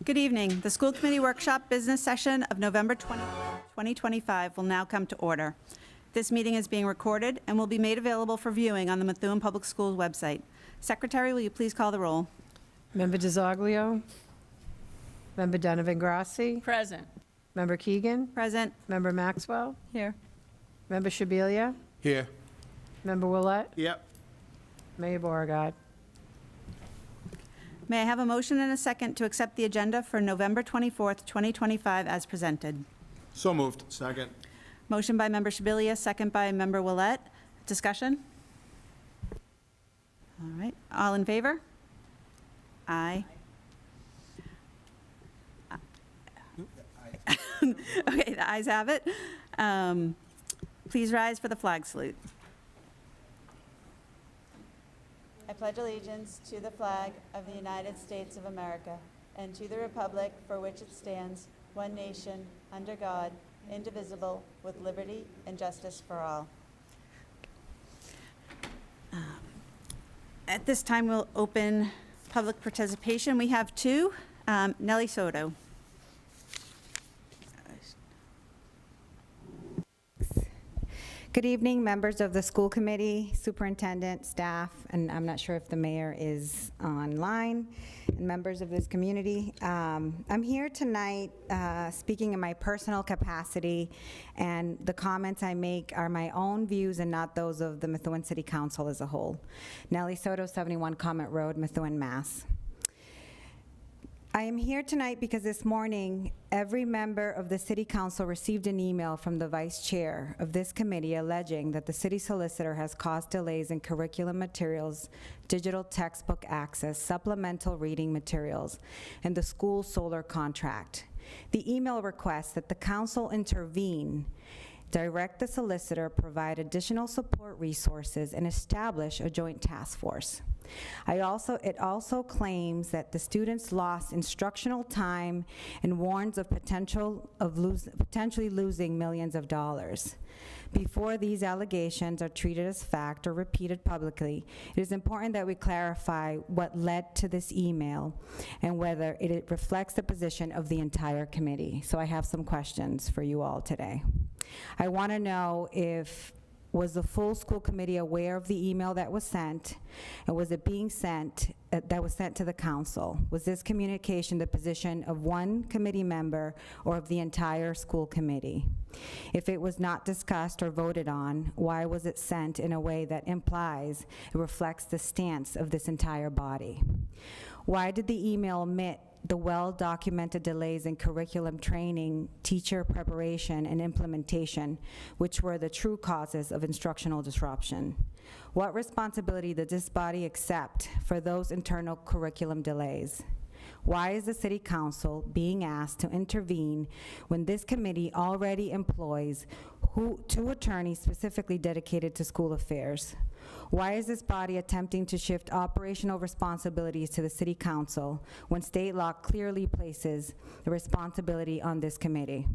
Good evening. The school committee workshop business session of November 20, 2025 will now come to order. This meeting is being recorded and will be made available for viewing on the Methuen Public Schools website. Secretary, will you please call the roll? Member DiZoglio? Member Donovan Grassi? Present. Member Keegan? Present. Member Maxwell? Here. Member Shabilia? Here. Member Willett? Yep. Mayor Beauregard? May I have a motion and a second to accept the agenda for November 24th, 2025 as presented? So moved. Second. Motion by Member Shabilia, second by Member Willett. Discussion? All right. All in favor? Aye. Okay, the ayes have it. Please rise for the flag salute. I pledge allegiance to the flag of the United States of America and to the republic for which it stands, one nation, under God, indivisible, with liberty and justice for all. At this time, we'll open public participation. We have two. Nellie Soto. Good evening, members of the school committee, superintendent, staff, and I'm not sure if the mayor is online, and members of this community. I'm here tonight speaking in my personal capacity, and the comments I make are my own views and not those of the Methuen City Council as a whole. Nellie Soto, 71 Comet Road, Methuen, Mass. I am here tonight because this morning, every member of the City Council received an email from the Vice Chair of this committee alleging that the city solicitor has caused delays in curriculum materials, digital textbook access, supplemental reading materials, and the school solar contract. The email requests that the council intervene, direct the solicitor, provide additional support resources, and establish a joint task force. It also claims that the students lost instructional time and warns of potentially losing millions of dollars. Before these allegations are treated as fact or repeated publicly, it is important that we clarify what led to this email and whether it reflects the position of the entire committee. So I have some questions for you all today. I want to know was the full school committee aware of the email that was sent, and was it being sent, that was sent to the council? Was this communication the position of one committee member or of the entire school committee? If it was not discussed or voted on, why was it sent in a way that implies it reflects the stance of this entire body? Why did the email omit the well-documented delays in curriculum training, teacher preparation, and implementation, which were the true causes of instructional disruption? What responsibility did this body accept for those internal curriculum delays? Why is the City Council being asked to intervene when this committee already employs two attorneys specifically dedicated to school affairs? Why is this body attempting to shift operational responsibilities to the City Council when state law clearly places the responsibility on this committee?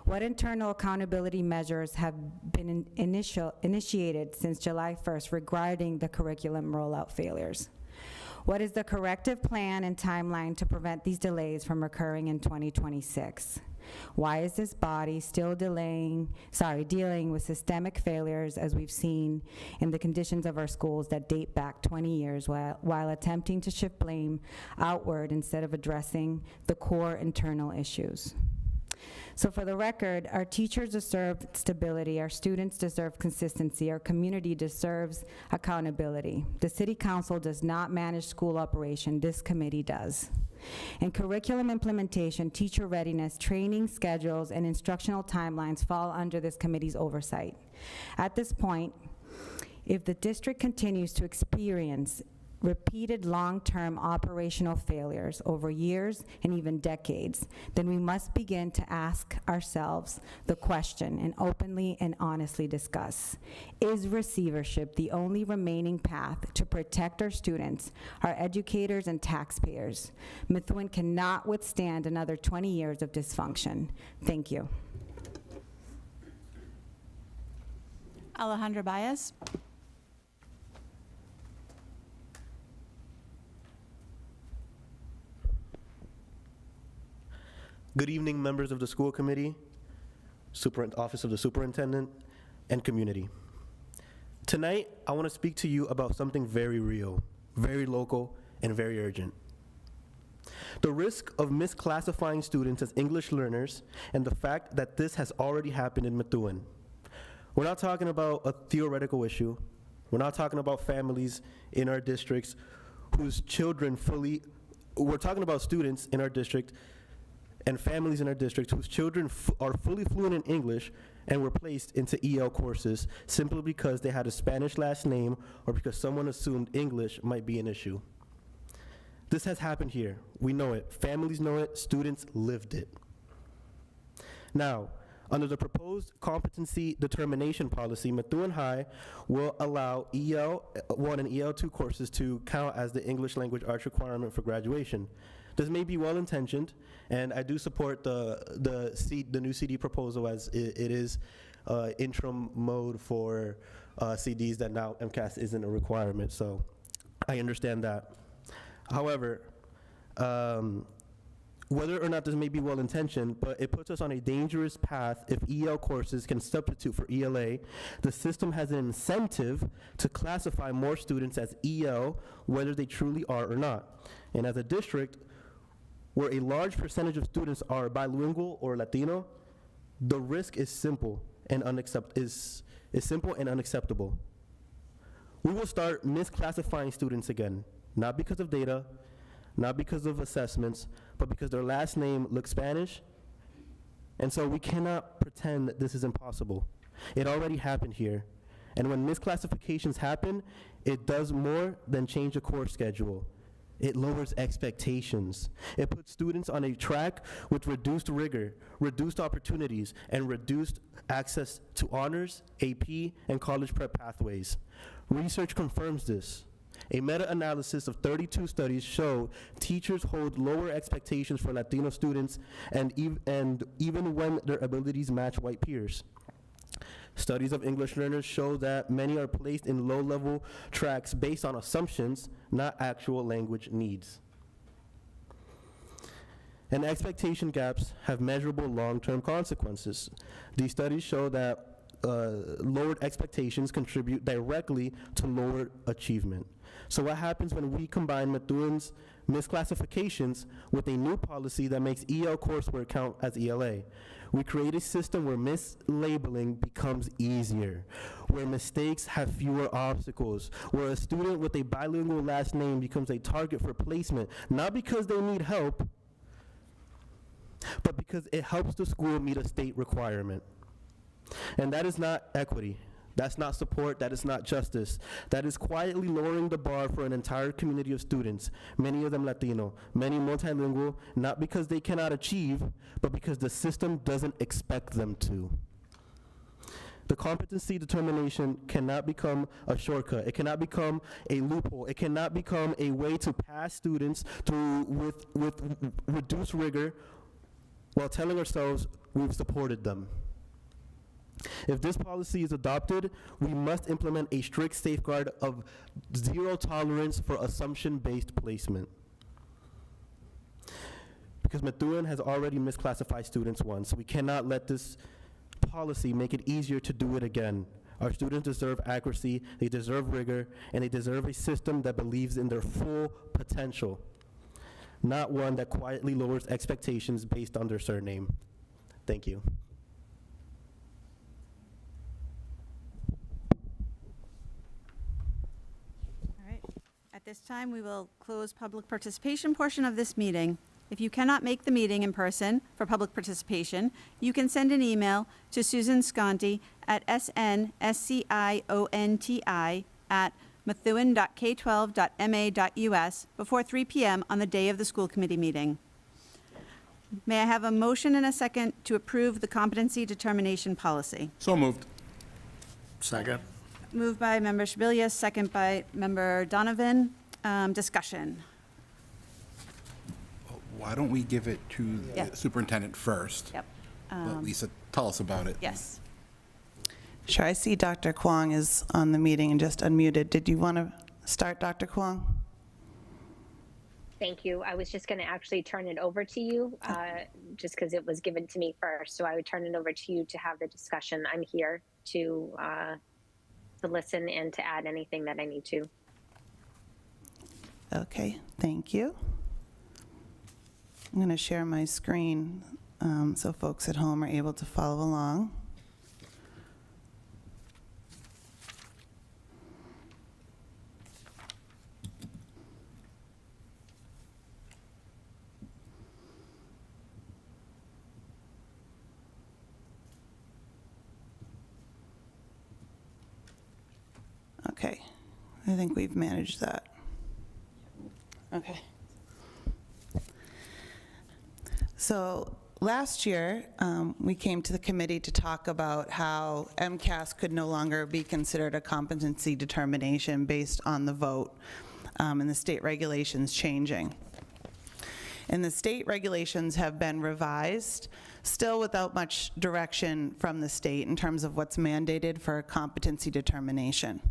What internal accountability measures have been initiated since July 1st regarding the curriculum rollout failures? What is the corrective plan and timeline to prevent these delays from occurring in 2026? Why is this body still dealing with systemic failures as we've seen in the conditions of our schools that date back 20 years while attempting to shift blame outward instead of addressing the core internal issues? So for the record, our teachers deserve stability, our students deserve consistency, our community deserves accountability. The City Council does not manage school operation, this committee does. In curriculum implementation, teacher readiness, training schedules, and instructional timelines fall under this committee's oversight. At this point, if the district continues to experience repeated long-term operational failures over years and even decades, then we must begin to ask ourselves the question and openly and honestly discuss: is receivership the only remaining path to protect our students, our educators, and taxpayers? Methuen cannot withstand another 20 years of dysfunction. Thank you. Alejandra Baez. Good evening, members of the school committee, Office of the Superintendent, and community. Tonight, I want to speak to you about something very real, very local, and very urgent. The risk of misclassifying students as English learners and the fact that this has already happened in Methuen. We're not talking about a theoretical issue. We're not talking about families in our districts whose children we're talking about students in our district and families in our district whose children are fully fluent in English and were placed into EL courses simply because they had a Spanish last name or because someone assumed English might be an issue. This has happened here. We know it. Families know it. Students lived it. Now, under the proposed competency determination policy, Methuen High will allow EL1 and EL2 courses to count as the English language arts requirement for graduation. This may be well-intentioned, and I do support the new CD proposal as it is interim mode for CDs that now MCAS isn't a requirement, so I understand that. However, whether or not this may be well-intentioned, but it puts us on a dangerous path if EL courses can substitute for ELA. The system has an incentive to classify more students as EL, whether they truly are or not. And as a district, where a large percentage of students are bilingual or Latino, the risk is simple and simple and unacceptable. We will start misclassifying students again, not because of data, not because of assessments, but because their last name looks Spanish. And so we cannot pretend that this is impossible. It already happened here. And when misclassifications happen, it does more than change a course schedule. It lowers expectations. It puts students on a track with reduced rigor, reduced opportunities, and reduced access to honors, AP, and college prep pathways. Research confirms this. A meta-analysis of 32 studies show teachers hold lower expectations for Latino students and even when their abilities match white peers. Studies of English learners show that many are placed in low-level tracks based on assumptions, not actual language needs. And expectation gaps have measurable long-term consequences. These studies show that lowered expectations contribute directly to lowered achievement. So what happens when we combine Methuen's misclassifications with a new policy that makes EL coursework count as ELA? We create a system where mislabeling becomes easier, where mistakes have fewer obstacles, where a student with a bilingual last name becomes a target for placement, not because they need help, but because it helps the school meet a state requirement. And that is not equity. That's not support. That is not justice. That is quietly lowering the bar for an entire community of students, many of them Latino, many multilingual, not because they cannot achieve, but because the system doesn't expect them to. The competency determination cannot become a shortcut. It cannot become a loophole. It cannot become a way to pass students through with reduced rigor while telling ourselves we've supported them. If this policy is adopted, we must implement a strict safeguard of zero tolerance for assumption-based placement. Because Methuen has already misclassified students once, we cannot let this policy make it easier to do it again. Our students deserve accuracy, they deserve rigor, and they deserve a system that believes in their full potential, not one that quietly lowers expectations based on their surname. Thank you. At this time, we will close public participation portion of this meeting. If you cannot make the meeting in person for public participation, you can send an email to Susan Sconti at snSCIONTI@methuen.k12.ma.us before 3 p.m. on the day of the school committee meeting. May I have a motion and a second to approve the competency determination policy? So moved. Second. Moved by Member Shabilia, second by Member Donovan. Discussion. Why don't we give it to Yeah. the superintendent first? Yep. Let Lisa tell us about it. Yes. Sure, I see Dr. Kwong is on the meeting and just unmuted. Did you want to start, Dr. Kwong? Thank you. I was just going to actually turn it over to you, just because it was given to me first. So I would turn it over to you to have the discussion. I'm here to listen and to add anything that I need to. Okay, thank you. I'm going to share my screen so folks at home are able to follow along. Okay, I think we've managed that. Okay. So last year, we came to the committee to talk about how MCAS could no longer be considered a competency determination based on the vote and the state regulations changing. And the state regulations have been revised, still without much direction from the state in terms of what's mandated for a competency determination.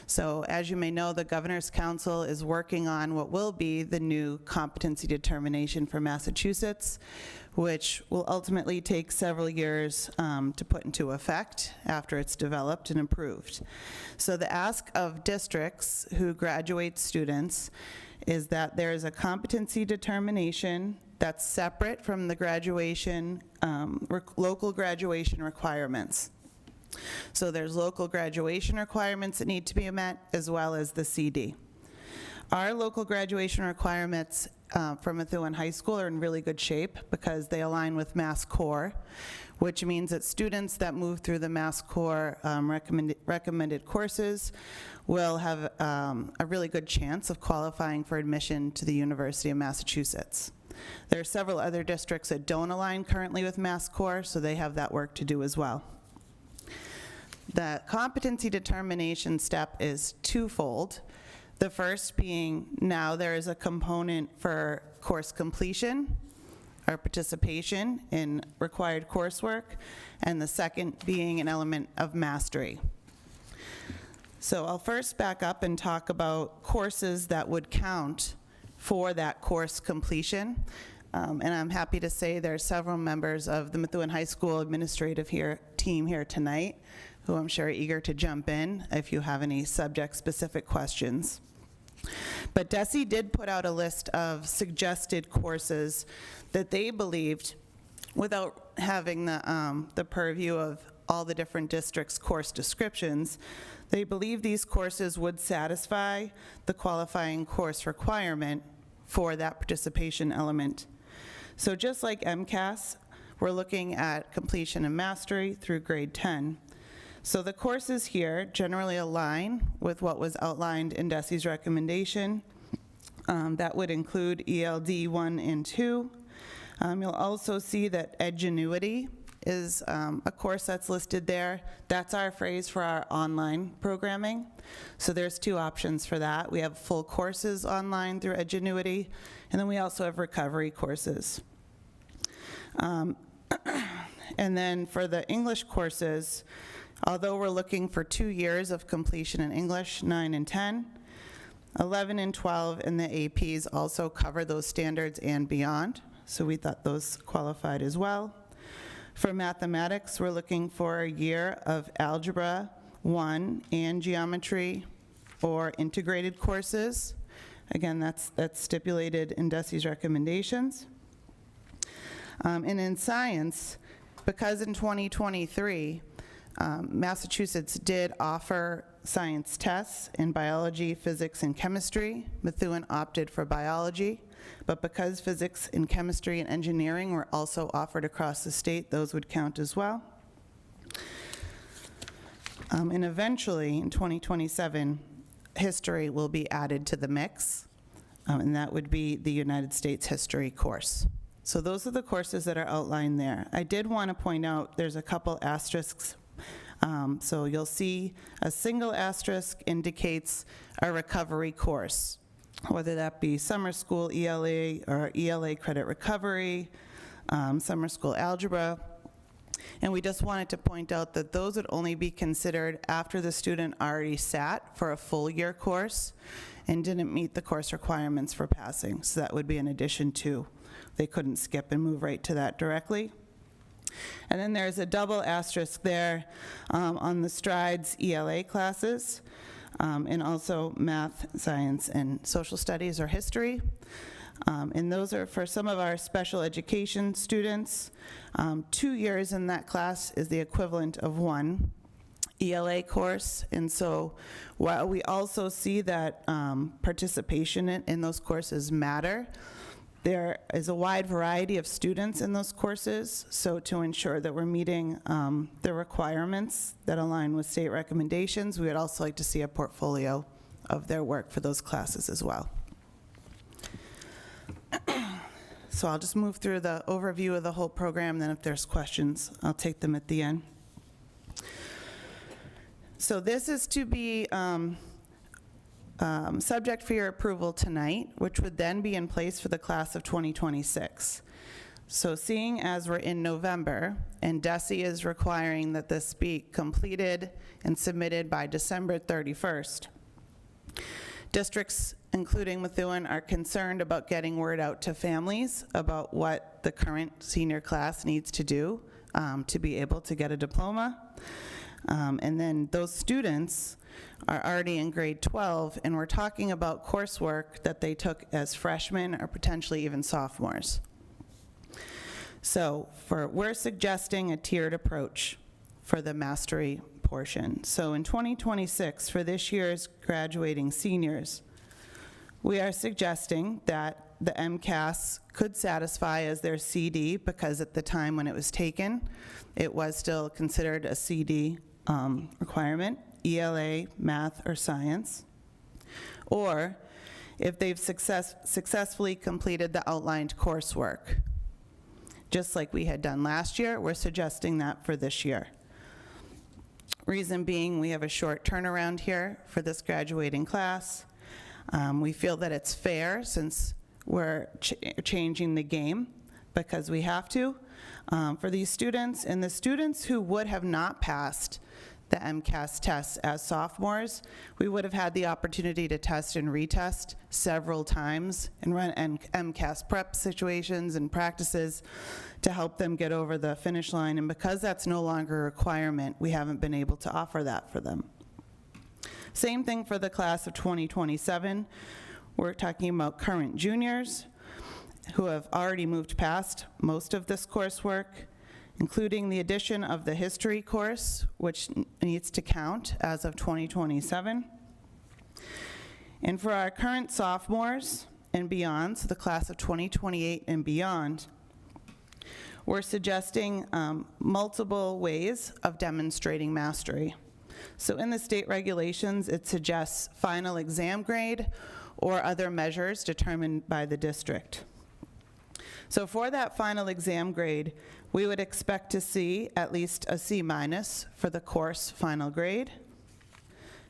So as you may know, the Governor's Council is working on what will be the new competency determination for Massachusetts, which will ultimately take several years to put into effect after it's developed and approved. So the ask of districts who graduate students is that there is a competency determination that's separate from the graduation, local graduation requirements. So there's local graduation requirements that need to be met, as well as the CD. Our local graduation requirements for Methuen High School are in really good shape because they align with Mass Core, which means that students that move through the Mass Core recommended courses will have a really good chance of qualifying for admission to the University of Massachusetts. There are several other districts that don't align currently with Mass Core, so they have that work to do as well. The competency determination step is twofold. The first being now there is a component for course completion or participation in required coursework, and the second being an element of mastery. So I'll first back up and talk about courses that would count for that course completion. And I'm happy to say there are several members of the Methuen High School administrative team here tonight who I'm sure are eager to jump in if you have any subject-specific questions. But DESE did put out a list of suggested courses that they believed, without having the purview of all the different districts' course descriptions, they believe these courses would satisfy the qualifying course requirement for that participation element. So just like MCAS, we're looking at completion and mastery through grade 10. So the courses here generally align with what was outlined in DESE's recommendation. That would include ELD 1 and 2. You'll also see that Edgenuity is a course that's listed there. That's our phrase for our online programming. So there's two options for that. We have full courses online through Edgenuity, and then we also have recovery courses. And then for the English courses, although we're looking for 2 years of completion in English, 9 and 10, 11 and 12 and the APs also cover those standards and beyond. So we thought those qualified as well. For mathematics, we're looking for a year of Algebra 1 and Geometry or integrated courses. Again, that's stipulated in DESE's recommendations. And in science, because in 2023, Massachusetts did offer science tests in biology, physics, and chemistry. Methuen opted for biology, but because physics and chemistry and engineering were also offered across the state, those would count as well. And eventually, in 2027, history will be added to the mix, and that would be the United States history course. So those are the courses that are outlined there. I did want to point out there's a couple asterisks. So you'll see a single asterisk indicates a recovery course, whether that be summer school ELA or ELA credit recovery, summer school algebra. And we just wanted to point out that those would only be considered after the student already sat for a full year course and didn't meet the course requirements for passing. So that would be an addition to. They couldn't skip and move right to that directly. And then there's a double asterisk there on the Strides ELA classes, and also math, science, and social studies or history. And those are for some of our special education students. 2 years in that class is the equivalent of 1 ELA course. And so while we also see that participation in those courses matter, there is a wide variety of students in those courses. So to ensure that we're meeting the requirements that align with state recommendations, we would also like to see a portfolio of their work for those classes as well. So I'll just move through the overview of the whole program, then if there's questions, I'll take them at the end. So this is to be subject for your approval tonight, which would then be in place for the class of 2026. So seeing as we're in November, and DESE is requiring that this be completed and submitted by December 31st, districts, including Methuen, are concerned about getting word out to families about what the current senior class needs to do to be able to get a diploma. And then those students are already in grade 12, and we're talking about coursework that they took as freshmen or potentially even sophomores. So we're suggesting a tiered approach for the mastery portion. So in 2026, for this year's graduating seniors, we are suggesting that the MCAS could satisfy as their CD, because at the time when it was taken, it was still considered a CD requirement, ELA, math, or science. Or if they've successfully completed the outlined coursework. Just like we had done last year, we're suggesting that for this year. Reason being, we have a short turnaround here for this graduating class. We feel that it's fair since we're changing the game, because we have to, for these students. And the students who would have not passed the MCAS tests as sophomores, we would have had the opportunity to test and retest several times and run MCAS prep situations and practices to help them get over the finish line. And because that's no longer a requirement, we haven't been able to offer that for them. Same thing for the class of 2027. We're talking about current juniors who have already moved past most of this coursework, including the addition of the history course, which needs to count as of 2027. And for our current sophomores and beyond, so the class of 2028 and beyond, we're suggesting multiple ways of demonstrating mastery. So in the state regulations, it suggests final exam grade or other measures determined by the district. So for that final exam grade, we would expect to see at least a C- for the course final grade.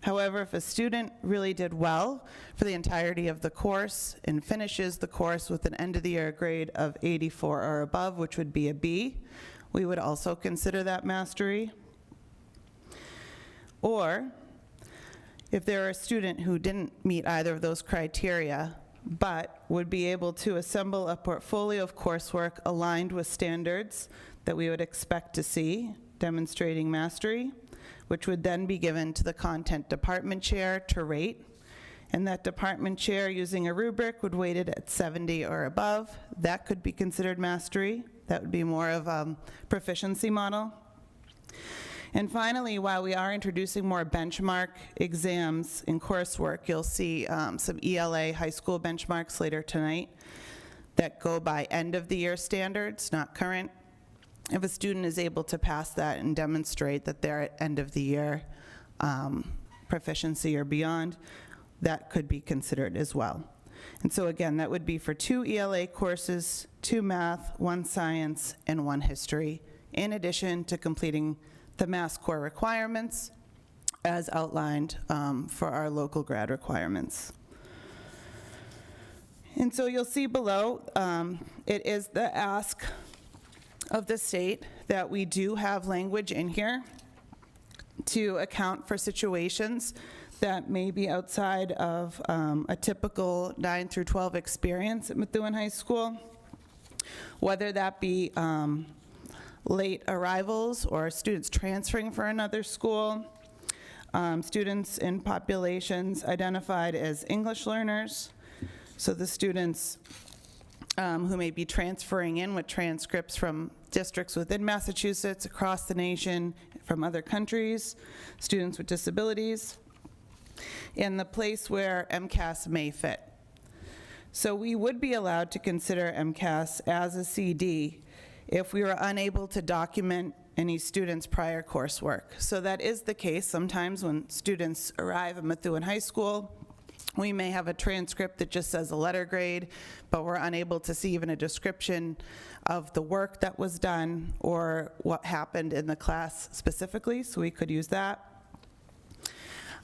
However, if a student really did well for the entirety of the course and finishes the course with an end of the year grade of 84 or above, which would be a B, we would also consider that mastery. Or if they're a student who didn't meet either of those criteria, but would be able to assemble a portfolio of coursework aligned with standards that we would expect to see, demonstrating mastery, which would then be given to the content department chair to rate. And that department chair, using a rubric, would weight it at 70 or above. That could be considered mastery. That would be more of a proficiency model. And finally, while we are introducing more benchmark exams in coursework, you'll see some ELA high school benchmarks later tonight that go by end of the year standards, not current. If a student is able to pass that and demonstrate that they're at end of the year proficiency or beyond, that could be considered as well. And so again, that would be for 2 ELA courses, 2 math, 1 science, and 1 history, in addition to completing the Mass Core requirements as outlined for our local grad requirements. And so you'll see below, it is the ask of the state that we do have language in here to account for situations that may be outside of a typical 9 through 12 experience at Methuen High School, whether that be late arrivals or students transferring for another school, students in populations identified as English learners, so the students who may be transferring in with transcripts from districts within Massachusetts, across the nation, from other countries, students with disabilities, and the place where MCAS may fit. So we would be allowed to consider MCAS as a CD if we were unable to document any students' prior coursework. So that is the case sometimes when students arrive at Methuen High School. We may have a transcript that just says a letter grade, but we're unable to see even a description of the work that was done or what happened in the class specifically, so we could use that.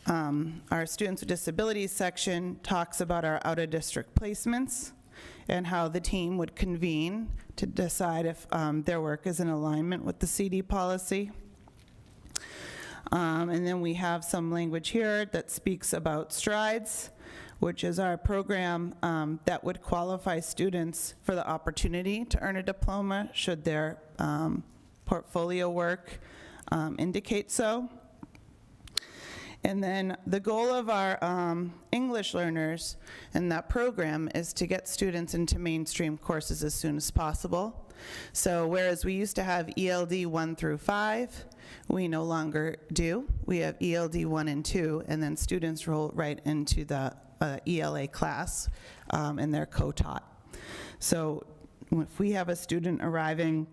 Our Students with Disabilities section talks about our out-of-district placements and how the team would convene to decide if their work is in alignment with the CD policy. And then we have some language here that speaks about STRIDES, which is our program that would qualify students for the opportunity to earn a diploma should their portfolio work indicate so. And then the goal of our English learners in that program is to get students into mainstream courses as soon as possible. So whereas we used to have ELD 1 through 5, we no longer do. We have ELD 1 and 2, and then students roll right into the ELA class, and they're co-taught. So if we have a student arriving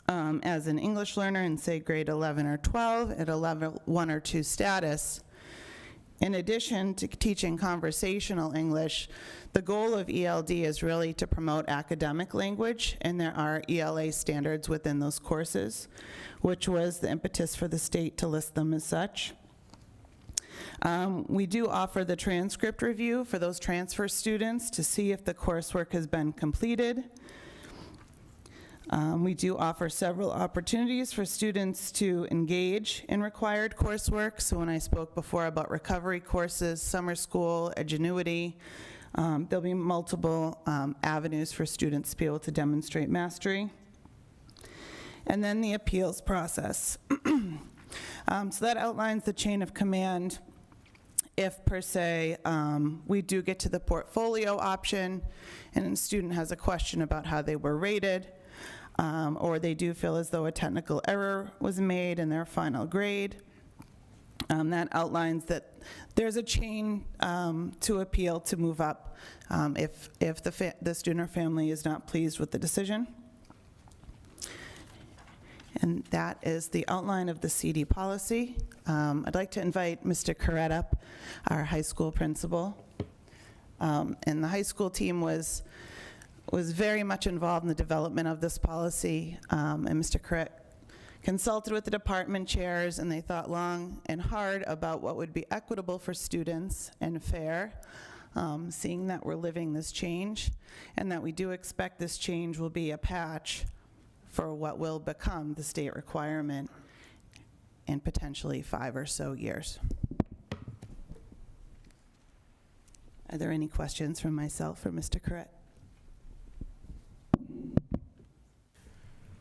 as an English learner in, say, grade 11 or 12 at a level 1 or 2 status, in addition to teaching conversational English, the goal of ELD is really to promote academic language, and there are ELA standards within those courses, which was the impetus for the state to list them as such. We do offer the transcript review for those transfer students to see if the coursework has been completed. We do offer several opportunities for students to engage in required coursework. So when I spoke before about recovery courses, summer school, Edgenuity, there'll be multiple avenues for students to be able to demonstrate mastery. And then the appeals process. So that outlines the chain of command. If, per se, we do get to the portfolio option and a student has a question about how they were rated, or they do feel as though a technical error was made in their final grade, that outlines that there's a chain to appeal to move up if the student or family is not pleased with the decision. And that is the outline of the CD policy. I'd like to invite Mr. Corrett up, our high school principal. And the high school team was very much involved in the development of this policy. And Mr. Corrett consulted with the department chairs, and they thought long and hard about what would be equitable for students and fair, seeing that we're living this change, and that we do expect this change will be a patch for what will become the state requirement in potentially 5 or so years. Are there any questions from myself or Mr. Corrett?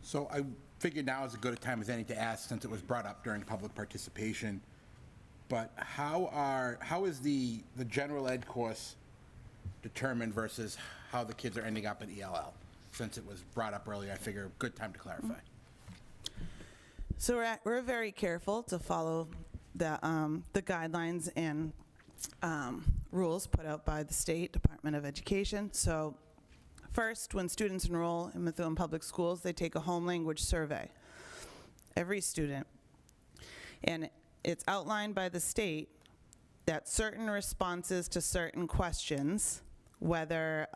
So I figured now is as good a time as any to ask, since it was brought up during public participation. But how is the general ed course determined versus how the kids are ending up at ELL? Since it was brought up earlier, I figure good time to clarify. So we're very careful to follow the guidelines and rules put out by the State Department of Education. So first, when students enroll in Methuen Public Schools, they take a home language survey, every student. And it's outlined by the state that certain responses to certain questions, whether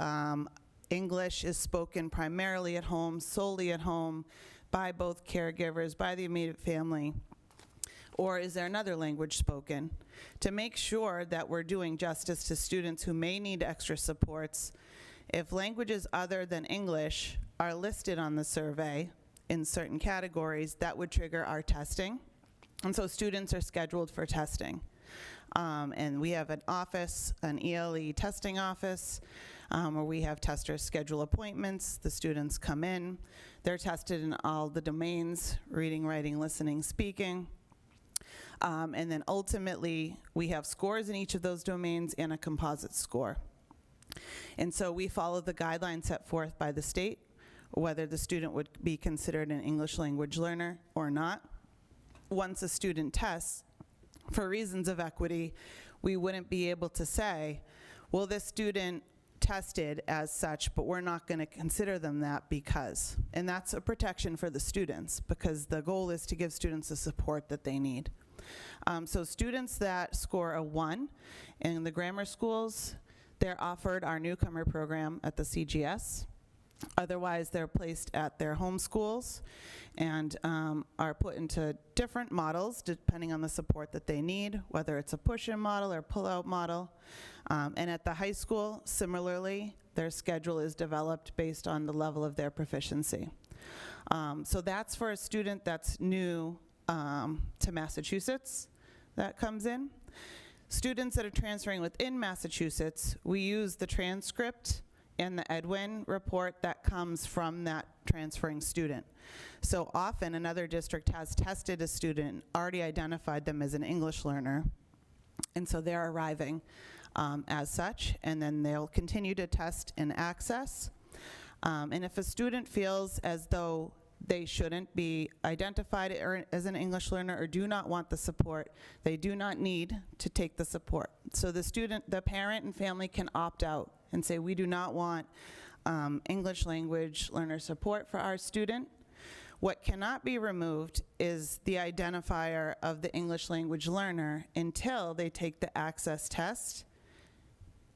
English is spoken primarily at home, solely at home, by both caregivers, by the immediate family, or is there another language spoken, to make sure that we're doing justice to students who may need extra supports. If languages other than English are listed on the survey, in certain categories, that would trigger our testing. And so students are scheduled for testing. And we have an office, an ELE testing office, where we have testers schedule appointments. The students come in. They're tested in all the domains: reading, writing, listening, speaking. And then ultimately, we have scores in each of those domains and a composite score. And so we follow the guidelines set forth by the state, whether the student would be considered an English language learner or not. Once a student tests, for reasons of equity, we wouldn't be able to say, well, this student tested as such, but we're not going to consider them that because. And that's a protection for the students, because the goal is to give students the support that they need. So students that score a 1 in the grammar schools, they're offered our newcomer program at the CGS. Otherwise, they're placed at their home schools and are put into different models depending on the support that they need, whether it's a push-in model or pull-out model. And at the high school, similarly, their schedule is developed based on the level of their proficiency. So that's for a student that's new to Massachusetts that comes in. Students that are transferring within Massachusetts, we use the transcript and the Edwin report that comes from that transferring student. So often another district has tested a student, already identified them as an English learner, and so they're arriving as such, and then they'll continue to test and access. And if a student feels as though they shouldn't be identified as an English learner or do not want the support, they do not need to take the support. So the student, the parent and family can opt out and say, we do not want English language learner support for our student. What cannot be removed is the identifier of the English language learner until they take the access test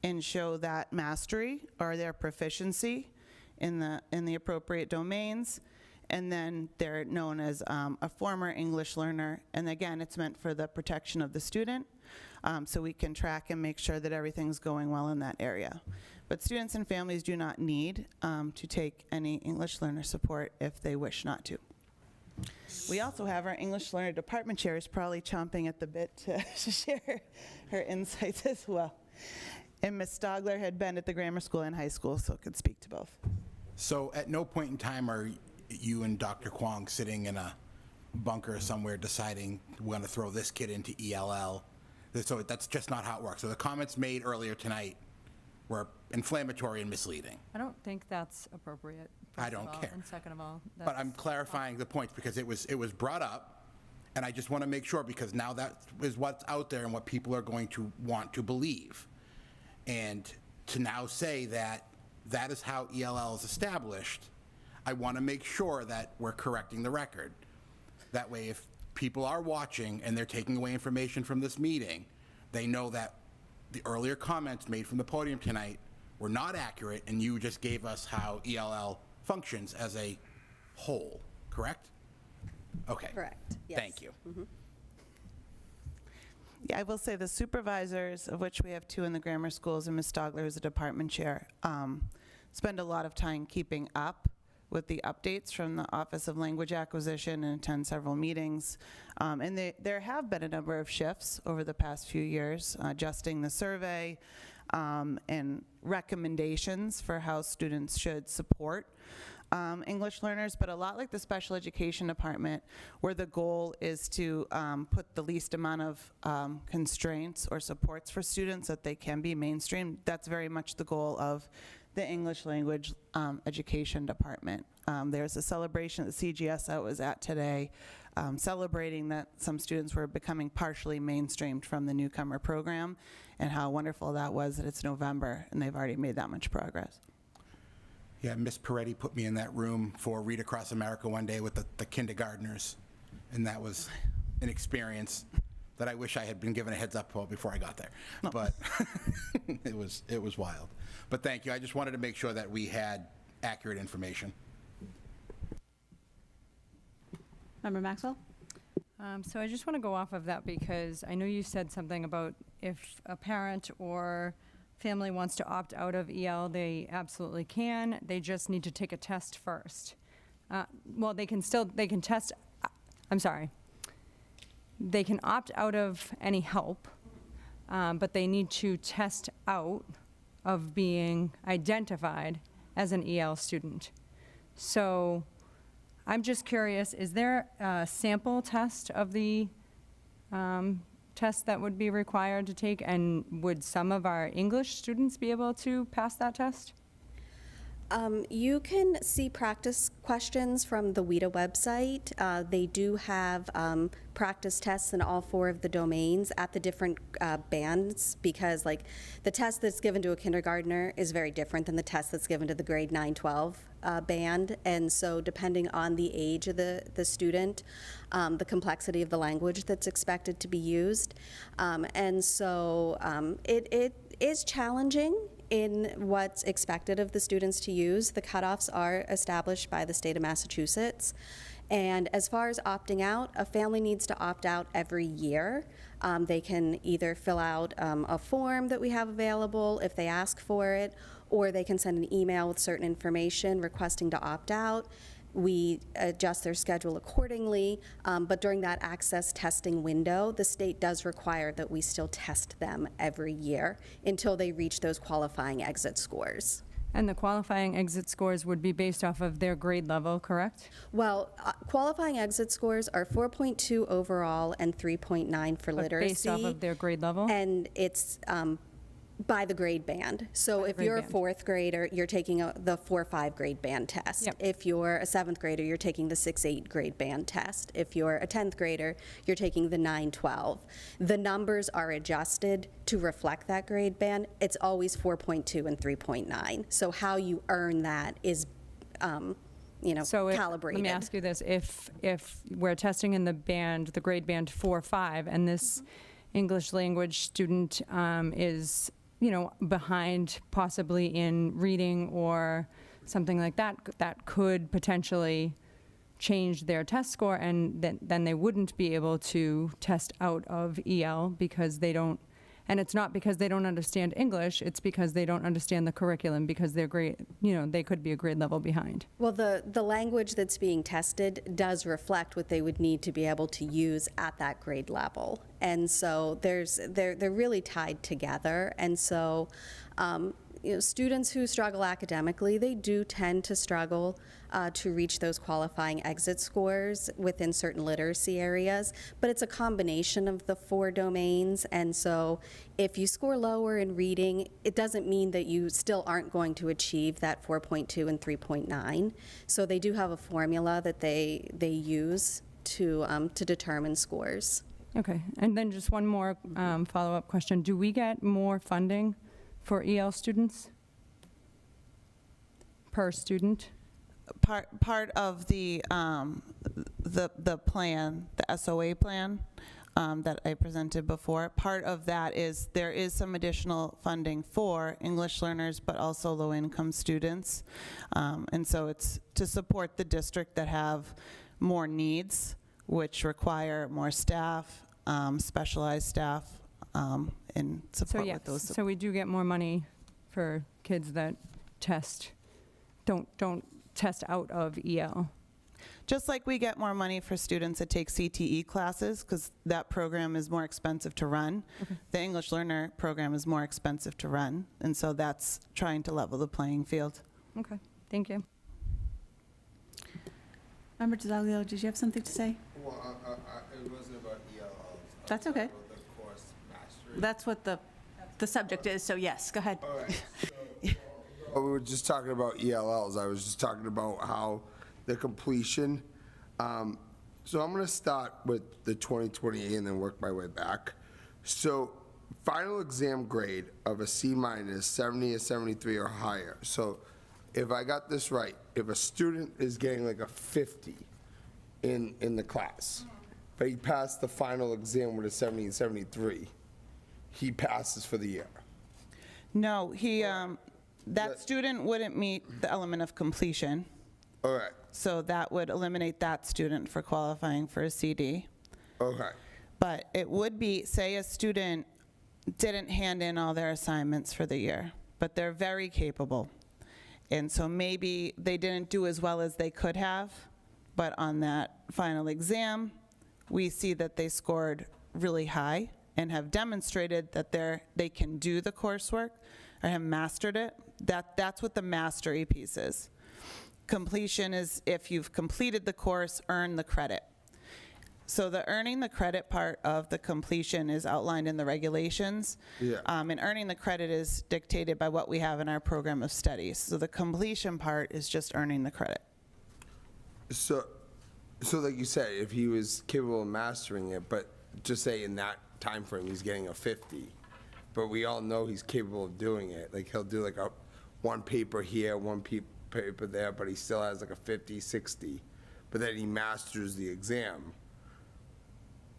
and show that mastery or their proficiency in the appropriate domains. And then they're known as a former English learner. And again, it's meant for the protection of the student, so we can track and make sure that everything's going well in that area. But students and families do not need to take any English learner support if they wish not to. We also have our English learner department chair is probably chomping at the bit to share her insights as well. And Ms. Stogler had been at the grammar school and high school, so could speak to both. So at no point in time are you and Dr. Kwong sitting in a bunker somewhere deciding we're going to throw this kid into ELL. So that's just not how it works. So the comments made earlier tonight were inflammatory and misleading. I don't think that's appropriate. I first of don't all, care. And second of all, But I'm clarifying the points because it was brought up, and I just want to make sure, because now that is what's out there and what people are going to want to believe. And to now say that that is how ELL is established, I want to make sure that we're correcting the record. That way, if people are watching and they're taking away information from this meeting, they know that the earlier comments made from the podium tonight were not accurate, and you just gave us how ELL functions as a whole, correct? Okay. Correct, yes. Thank you. Yeah, I will say the supervisors, of which we have 2 in the grammar schools, and Ms. Stogler, who's a department chair, spend a lot of time keeping up with the updates from the Office of Language Acquisition and attend several meetings. And there have been a number of shifts over the past few years, adjusting the survey and recommendations for how students should support English learners, but a lot like the special education department, where the goal is to put the least amount of constraints or supports for students that they can be mainstream. That's very much the goal of the English language education department. There's a celebration at the CGS I was at today, celebrating that some students were becoming partially mainstreamed from the newcomer program, and how wonderful that was that it's November and they've already made that much progress. Yeah, Miss Peretti put me in that room for Read Across America one day with the kindergartners, and that was an experience that I wish I had been given a heads up before I got there. But it was wild. But thank you. I just wanted to make sure that we had accurate information. Member Maxwell? So I just want to go off of that because I know you said something about if a parent or family wants to opt out of EL, they absolutely can. They just need to take a test first. well, they can test, I'm sorry. They can opt out of any help, but they need to test out of being identified as an EL student. So I'm just curious, is there a sample test of the test that would be required to take? And would some of our English students be able to pass that test? You can see practice questions from the WIDA website. They do have practice tests in all 4 of the domains at the different bands, because like the test that's given to a kindergartner is very different than the test that's given to the grade 9-12 band. And so depending on the age of the student, the complexity of the language that's expected to be used. And so it is challenging in what's expected of the students to use. The cutoffs are established by the state of Massachusetts. And as far as opting out, a family needs to opt out every year. They can either fill out a form that we have available if they ask for it, or they can send an email with certain information requesting to opt out. We adjust their schedule accordingly, but during that access testing window, the state does require that we still test them every year until they reach those qualifying exit scores. And the qualifying exit scores would be based off of their grade level, correct? Well, qualifying exit scores are 4.2 overall and 3.9 for But literacy. based off of their grade level? And it's by the grade band. So By the if grade you're band. a 4th grader, you're taking the 4-5 grade band test. Yep. If you're a 7th grader, you're taking the 6-8 grade band test. If you're a 10th grader, you're taking the 9-12. The numbers are adjusted to reflect that grade band. It's always 4.2 and 3.9. So how you earn that is, So calibrated. let me ask you this, if we're testing in the grade band 4-5, and this English language student is, behind possibly in reading or something like that, that could potentially change their test score, and then they wouldn't be able to test out of EL because they don't. And it's not because they don't understand English, it's because they don't understand the curriculum, because they're they could be a grade level behind. Well, the language that's being tested does reflect what they would need to be able to use at that grade level. And so they're really tied together. And so students who struggle academically, they do tend to struggle to reach those qualifying exit scores within certain literacy areas, but it's a combination of the 4 domains. And so if you score lower in reading, it doesn't mean that you still aren't going to achieve that 4.2 and 3.9. So they do have a formula that they use to determine scores. Okay, and then just one more follow-up question. Do we get more funding for EL students per student? Part of the plan, the SOA plan that I presented before, part of that is there is some additional funding for English learners, but also low-income students. And so it's to support the district that have more needs, which require more staff, specialized staff, and support with those. So we do get more money for kids that don't test out of EL. Just like we get more money for students that take CTE classes, because that program is more expensive to run. Okay. The English Learner program is more expensive to run, and so that's trying to level the playing field. Okay, thank you. Member DiZoglio, did you have something to say? Well, it wasn't about ELLs. That's okay. About the course mastery. That's what the subject is, so yes, go ahead. All right. We were just talking about ELLs. I was just talking about how the completion. So I'm going to start with the 2028 and then work my way back. So final exam grade of a C minus, 70 or 73 or higher. So if I got this right, if a student is getting like a 50 in the class, but he passed the final exam with a 70 and 73, he passes for the year. No, that student wouldn't meet the element of completion, All right, so that would eliminate that student for qualifying for a CD. okay. But it would be, say a student didn't hand in all their assignments for the year, but they're very capable, And so maybe they didn't do as well as they could have, but on that final exam, we see that they scored really high and have demonstrated that they can do the coursework or have mastered it. That's what the mastery piece is. Completion is if you've completed the course, earn the credit. So the earning the credit part of the completion is outlined in the regulations. Yeah. And earning the credit is dictated by what we have in our program of studies. So the completion part is just earning the credit. So like you said, if he was capable of mastering it, but just say in that time frame he's getting a 50, but we all know he's capable of doing it. Like he'll do like one paper here, one paper there, but he still has like a 50, 60, but then he masters the exam.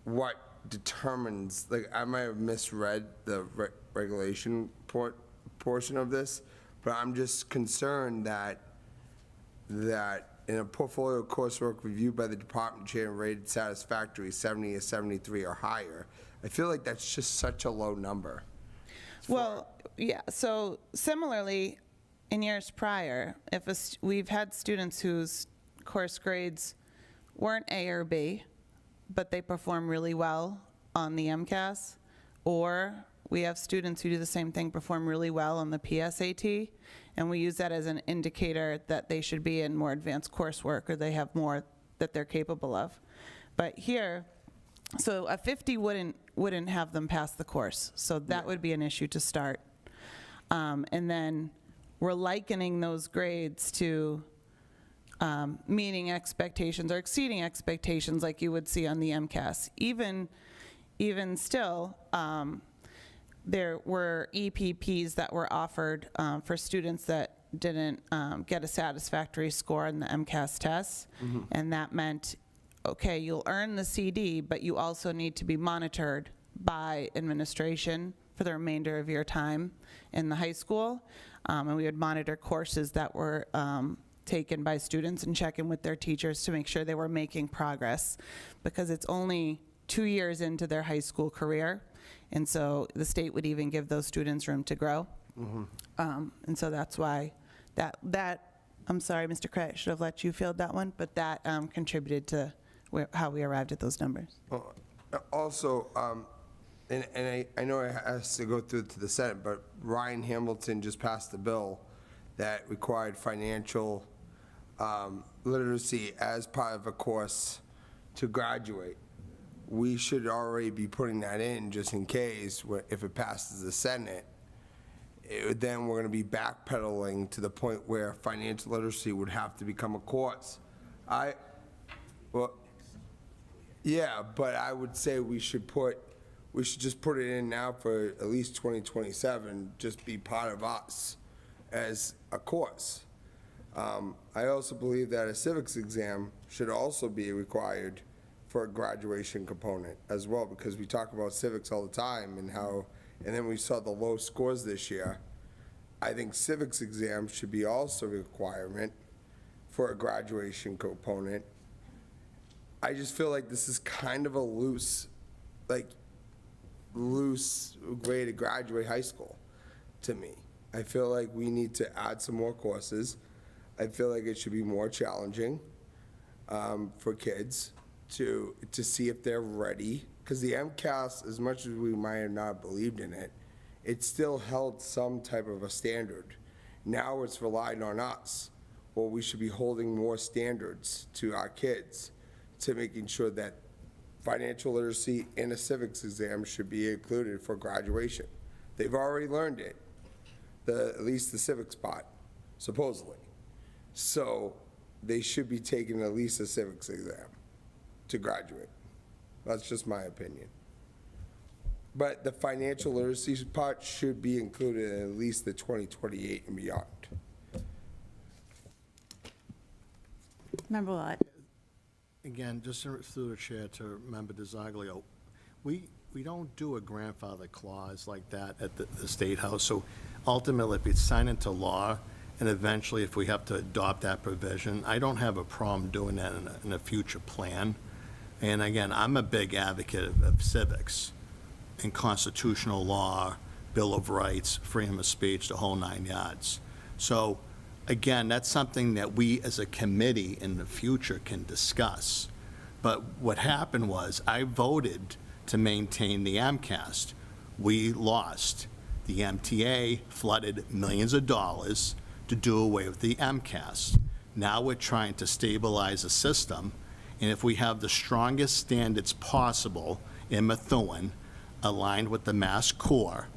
What determines, like I might have misread the regulation portion of this, but I'm just concerned that in a portfolio coursework reviewed by the department chair and rated satisfactory 70 or 73 or higher, I feel like that's just such a low number. Well, yeah, so similarly, in years prior, we've had students whose course grades weren't A or B, but they perform really well on the MCAS, or we have students who do the same thing, perform really well on the PSAT, and we use that as an indicator that they should be in more advanced coursework or they have more that they're capable of. But here, so a 50 wouldn't have them pass the course, so that would be an issue to start. And then we're likening those grades to meeting expectations or exceeding expectations like you would see on the MCAS. Even still, there were EPPs that were offered for students that didn't get a satisfactory score on the MCAS tests, and that meant, okay, you'll earn the CD, but you also need to be monitored by administration for the remainder of your time in the high school, and we would monitor courses that were taken by students and check in with their teachers to make sure they were making progress, because it's only 2 years into their high school career, and so the state would even give those students room to grow. And so that's why that I'm sorry, Mr. Craig, I should have let you field that one, but that contributed to how we arrived at those numbers. Also, and I know it has to go through to the Senate, but Ryan Hamilton just passed a bill that required financial literacy as part of a course to graduate. We should already be putting that in just in case, if it passes the Senate. Then we're going to be backpedaling to the point where financial literacy would have to become a course. Yeah, but I would say we should just put it in now for at least 2027, just be part of us as a course. I also believe that a civics exam should also be required for a graduation component as well, because we talk about civics all the time and then we saw the low scores this year. I think civics exam should be also a requirement for a graduation component. I just feel like this is kind of a loose way to graduate high school to me. I feel like we need to add some more courses. I feel like it should be more challenging for kids to see if they're ready. Because the MCAS, as much as we might have not believed in it, it still held some type of a standard. Now it's relied on us. Well, we should be holding more standards to our kids to making sure that financial literacy and a civics exam should be included for graduation. They've already learned it, at least the civics part, supposedly. So they should be taking at least a civics exam to graduate. That's just my opinion. But the financial literacy part should be included in at least the 2028 and beyond. Member Willett. Again, just through the chair to Member DeZoglio, we don't do a grandfather clause like that at the State House. So ultimately, if it's signed into law, and eventually if we have to adopt that provision, I don't have a problem doing that in a future plan. And again, I'm a big advocate of civics and constitutional law, Bill of Rights, freedom of speech, the whole 9 yards. So again, that's something that we as a committee in the future can discuss. But what happened was, I voted to maintain the MCAS. We lost. The MTA flooded millions of dollars to do away with the MCAS. Now we're trying to stabilize the system, and if we have the strongest standards possible in Methuen, aligned with the Mass Core,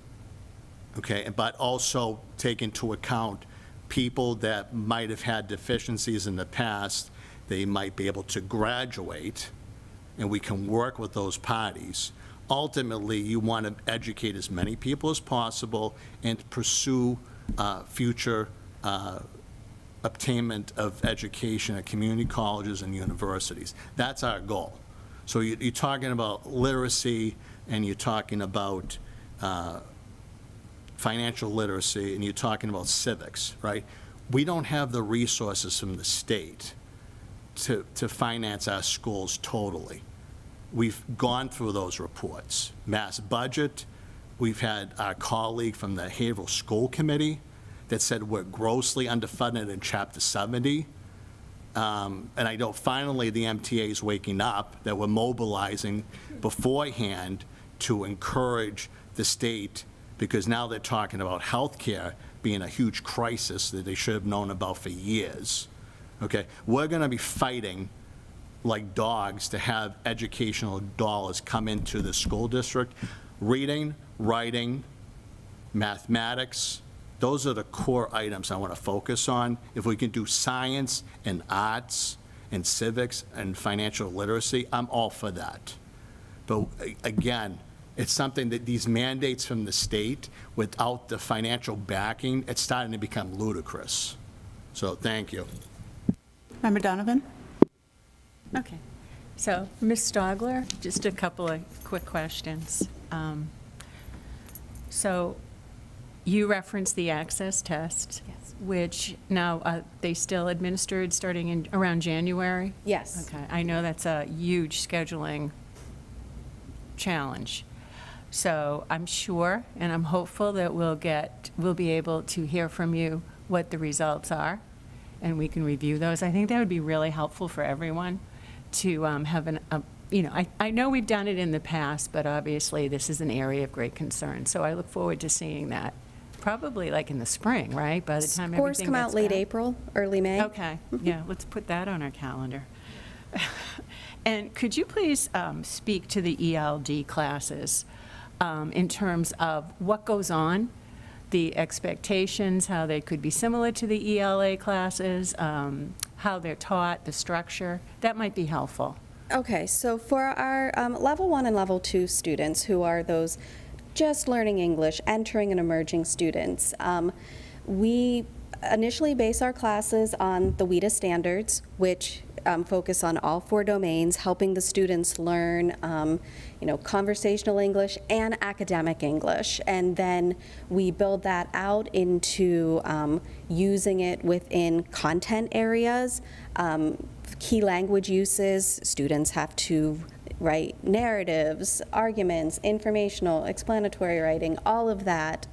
okay, but also take into account people that might have had deficiencies in the past, they might be able to graduate, and we can work with those parties. Ultimately, you want to educate as many people as possible and pursue future obtainment of education at community colleges and universities. That's our goal. So you're talking about literacy, and you're talking about financial literacy, and you're talking about civics, right? We don't have the resources from the state to finance our schools totally. We've gone through those reports. Mass budget, we've had our colleague from the Haverhill School Committee that said we're grossly underfunded in Chapter 70. And I know finally the MTA is waking up, that we're mobilizing beforehand to encourage the state, because now they're talking about healthcare being a huge crisis that they should have known about for years. Okay, we're going to be fighting like dogs to have educational dollars come into the school district. Reading, writing, mathematics, those are the core items I want to focus on. If we can do science and arts and civics and financial literacy, I'm all for that. But again, it's something that these mandates from the state, without the financial backing, it's starting to become ludicrous. So thank you. Member Donovan? Okay. So, Ms. Stogler, just a couple of quick questions. So, you referenced the access test. Yes. Which now, they still administered starting in around January? Yes. Okay, I know that's a huge scheduling challenge. So I'm sure, and I'm hopeful that we'll be able to hear from you what the results are, and we can review those. I think that would be really helpful for everyone to have I know we've done it in the past, but obviously this is an area of great concern. So I look forward to seeing that, probably like in the spring, right? By the time Scores everything come out gets late back. April, early May. Okay, yeah, let's put that on our calendar. And could you please speak to the ELD classes in terms of what goes on, the expectations, how they could be similar to the ELA classes, how they're taught, the structure? That might be helpful. Okay, so for our level 1 and level 2 students, who are those just learning English, entering and emerging students, we initially base our classes on the WIDA standards, which focus on all 4 domains, helping the students learn conversational English and academic English. And then we build that out into using it within content areas. Key language uses, students have to write narratives, arguments, informational, explanatory writing, all of that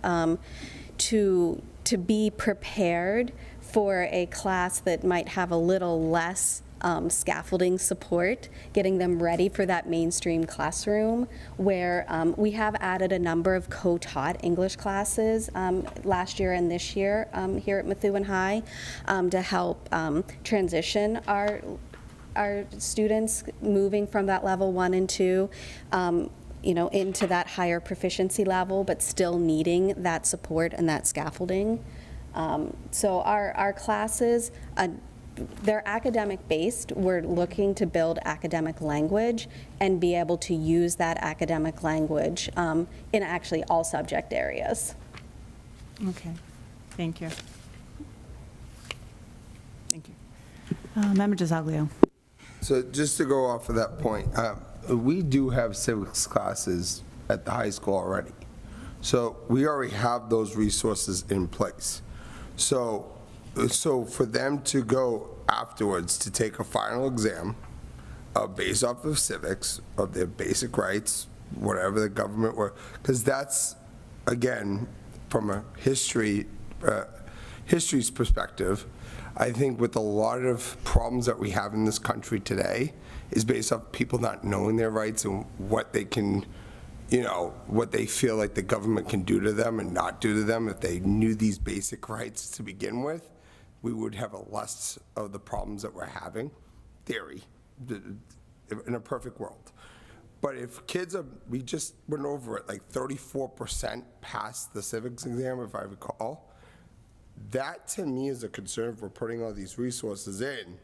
to be prepared for a class that might have a little less scaffolding support, getting them ready for that mainstream classroom, where we have added a number of co-taught English classes last year and this year here at Methuen High to help transition our students moving from that level 1 and 2 into that higher proficiency level, but still needing that support and that scaffolding. So our classes, they're academic based. We're looking to build academic language and be able to use that academic language in actually all subject areas. Okay, thank you. Thank you. Member DiZoglio. So just to go off of that point, we do have civics classes at the high school already. So we already have those resources in place. So for them to go afterwards to take a final exam based off of civics, of their basic rights, whatever the government were, because that's, again, from a history, history's perspective, I think with a lot of problems that we have in this country today is based off people not knowing their rights and what they can, what they feel like the government can do to them and not do to them. If they knew these basic rights to begin with, we would have a less of the problems that we're having. Theory, in a perfect world. But if kids are, we just went over it, like 34% passed the civics exam, if I recall. That to me is a concern if we're putting all these resources in.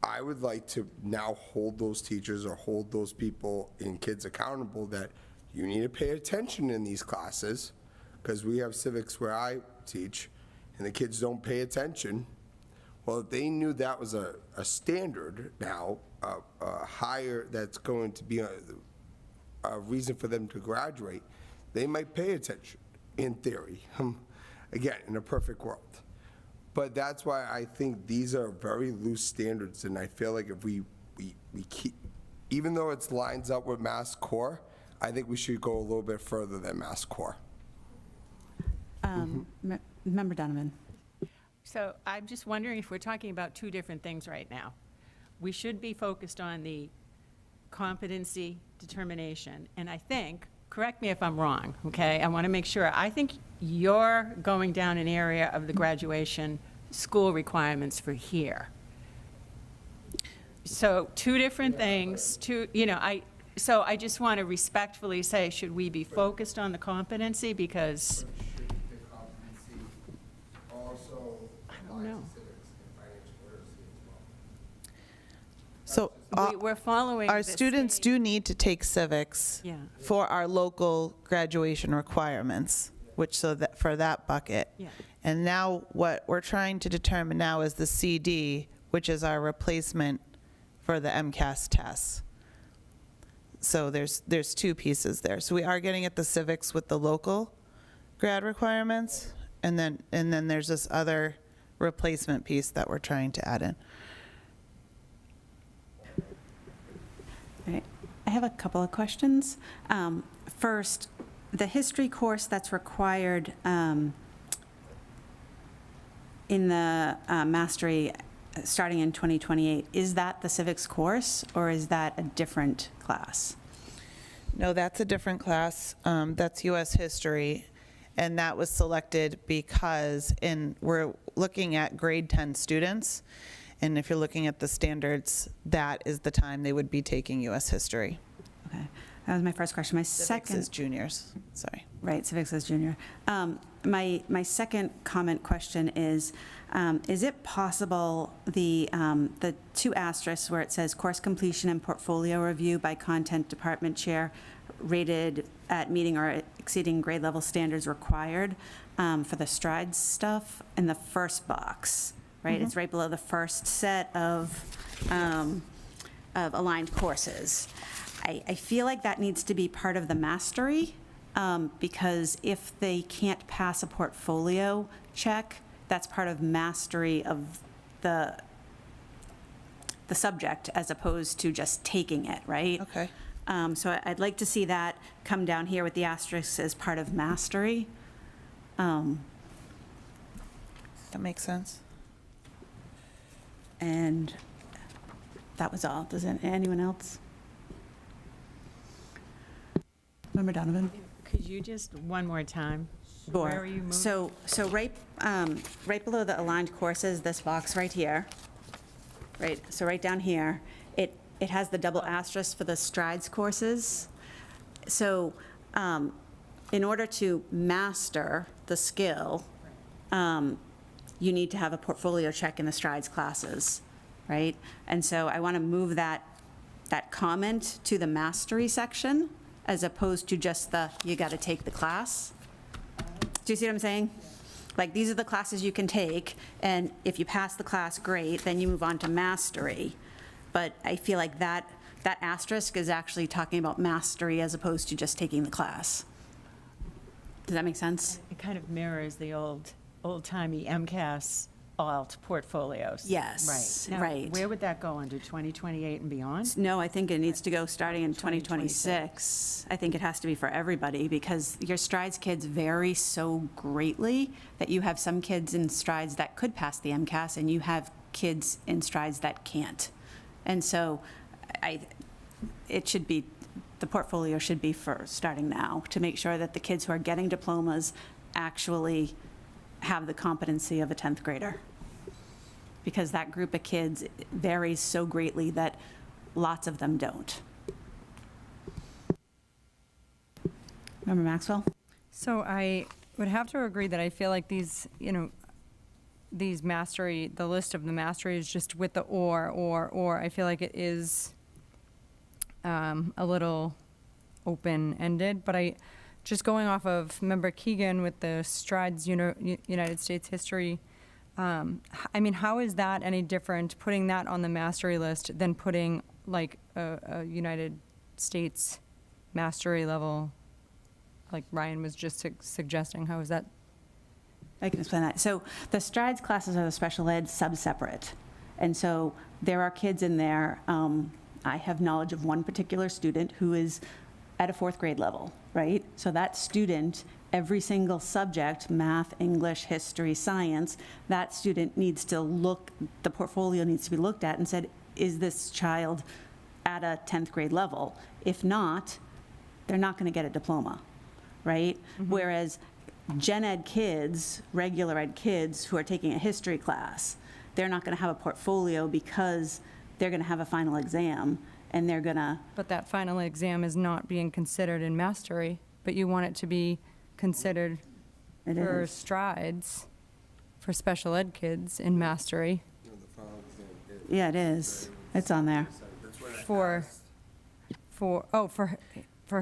I would like to now hold those teachers or hold those people and kids accountable that you need to pay attention in these classes, because we have civics where I teach and the kids don't pay attention. Well, if they knew that was a standard now, higher, that's going to be a reason for them to graduate, they might pay attention, in theory. Again, in a perfect world. But that's why I think these are very loose standards, and I feel like if we keep, even though it lines up with Mass Core, I think we should go a little bit further than Mass Core. Member Donovan. So I'm just wondering if we're talking about two different things right now. We should be focused on the competency determination, and I think, correct me if I'm wrong, okay? I want to make sure. I think you're going down an area of the graduation school requirements for here. So two different things, so I just want to respectfully say, should we be focused on the competency? Because I don't know. So We're following our this students same- do need to take civics Yeah. for our local graduation requirements, which for that bucket. Yeah. And now what we're trying to determine now is the CD, which is our replacement for the MCAS tests. So there's two pieces there. So we are getting at the civics with the local grad requirements, and then there's this other replacement piece that we're trying to add in. Right. I have a couple of questions. First, the history course that's required in the mastery starting in 2028, is that the civics course, or is that a different class? No, that's a different class. That's U.S. history, and that was selected because we're looking at grade 10 students, and if you're looking at the standards, that is the time they would be taking U.S. history. Okay, that was my first question. My Civics second is juniors, sorry. Right, civics as junior. My second question is it possible the two asterisks where it says course completion and portfolio review by content department chair rated at meeting or exceeding grade level standards required for the strides stuff in the first box, right? It's right below the first set of aligned courses. I feel like that needs to be part of the mastery. Because if they can't pass a portfolio check, that's part of mastery of the subject as opposed to just taking it, right? Okay. So I'd like to see that come down here with the asterisk as part of mastery. That makes sense. And that was all. Does anyone else? Member Donovan? Could you just, one more time? Sure. Where are you moving? So right below the aligned courses, this box right here, right, so right down here, it has the double asterisk for the strides courses. So in order to master the skill, you need to have a portfolio check in the strides classes, right? And so I want to move that comment to the mastery section as opposed to just you got to take the class. Do you see what I'm saying? Like, these are the classes you can take, and if you pass the class, great, then you move on to mastery. But I feel like that asterisk is actually talking about mastery as opposed to just taking the class. Does that make sense? It kind of mirrors the old-timey MCAS alt portfolios. Yes, Now, right. where would that go, under 2028 and beyond? No, I think it needs to go starting in 2026. I think it has to be for everybody, because your strides kids vary so greatly that you have some kids in strides that could pass the MCAS, and you have kids in strides that can't. And so it should be, the portfolio should be for starting now, to make sure that the kids who are getting diplomas actually have the competency of a 10th grader. Because that group of kids varies so greatly that lots of them don't. Member Maxwell? So I would have to agree that I feel like these, these mastery, the list of the mastery is just with the or. I feel like it is a little open-ended, but just going off of Member Keegan with the Strides United States History, I mean, how is that any different, putting that on the mastery list, than putting like a United States mastery level, like Ryan was just suggesting? How is that? I can explain that. So the Strides classes are the special ed sub-separate. And so there are kids in there, I have knowledge of one particular student who is at a 4th grade level, right? So that student, every single subject, math, English, history, science, that student needs to the portfolio needs to be looked at and said, is this child at a 10th grade level? If not, they're not going to get a diploma, right? Whereas gen ed kids, regular ed kids who are taking a history class, they're not going to have a portfolio because they're going to have a final exam, and they're going to... But that final exam is not being considered in mastery, but you want it to be considered for strides, for special ed kids in mastery. Yeah, it is. It's on there. For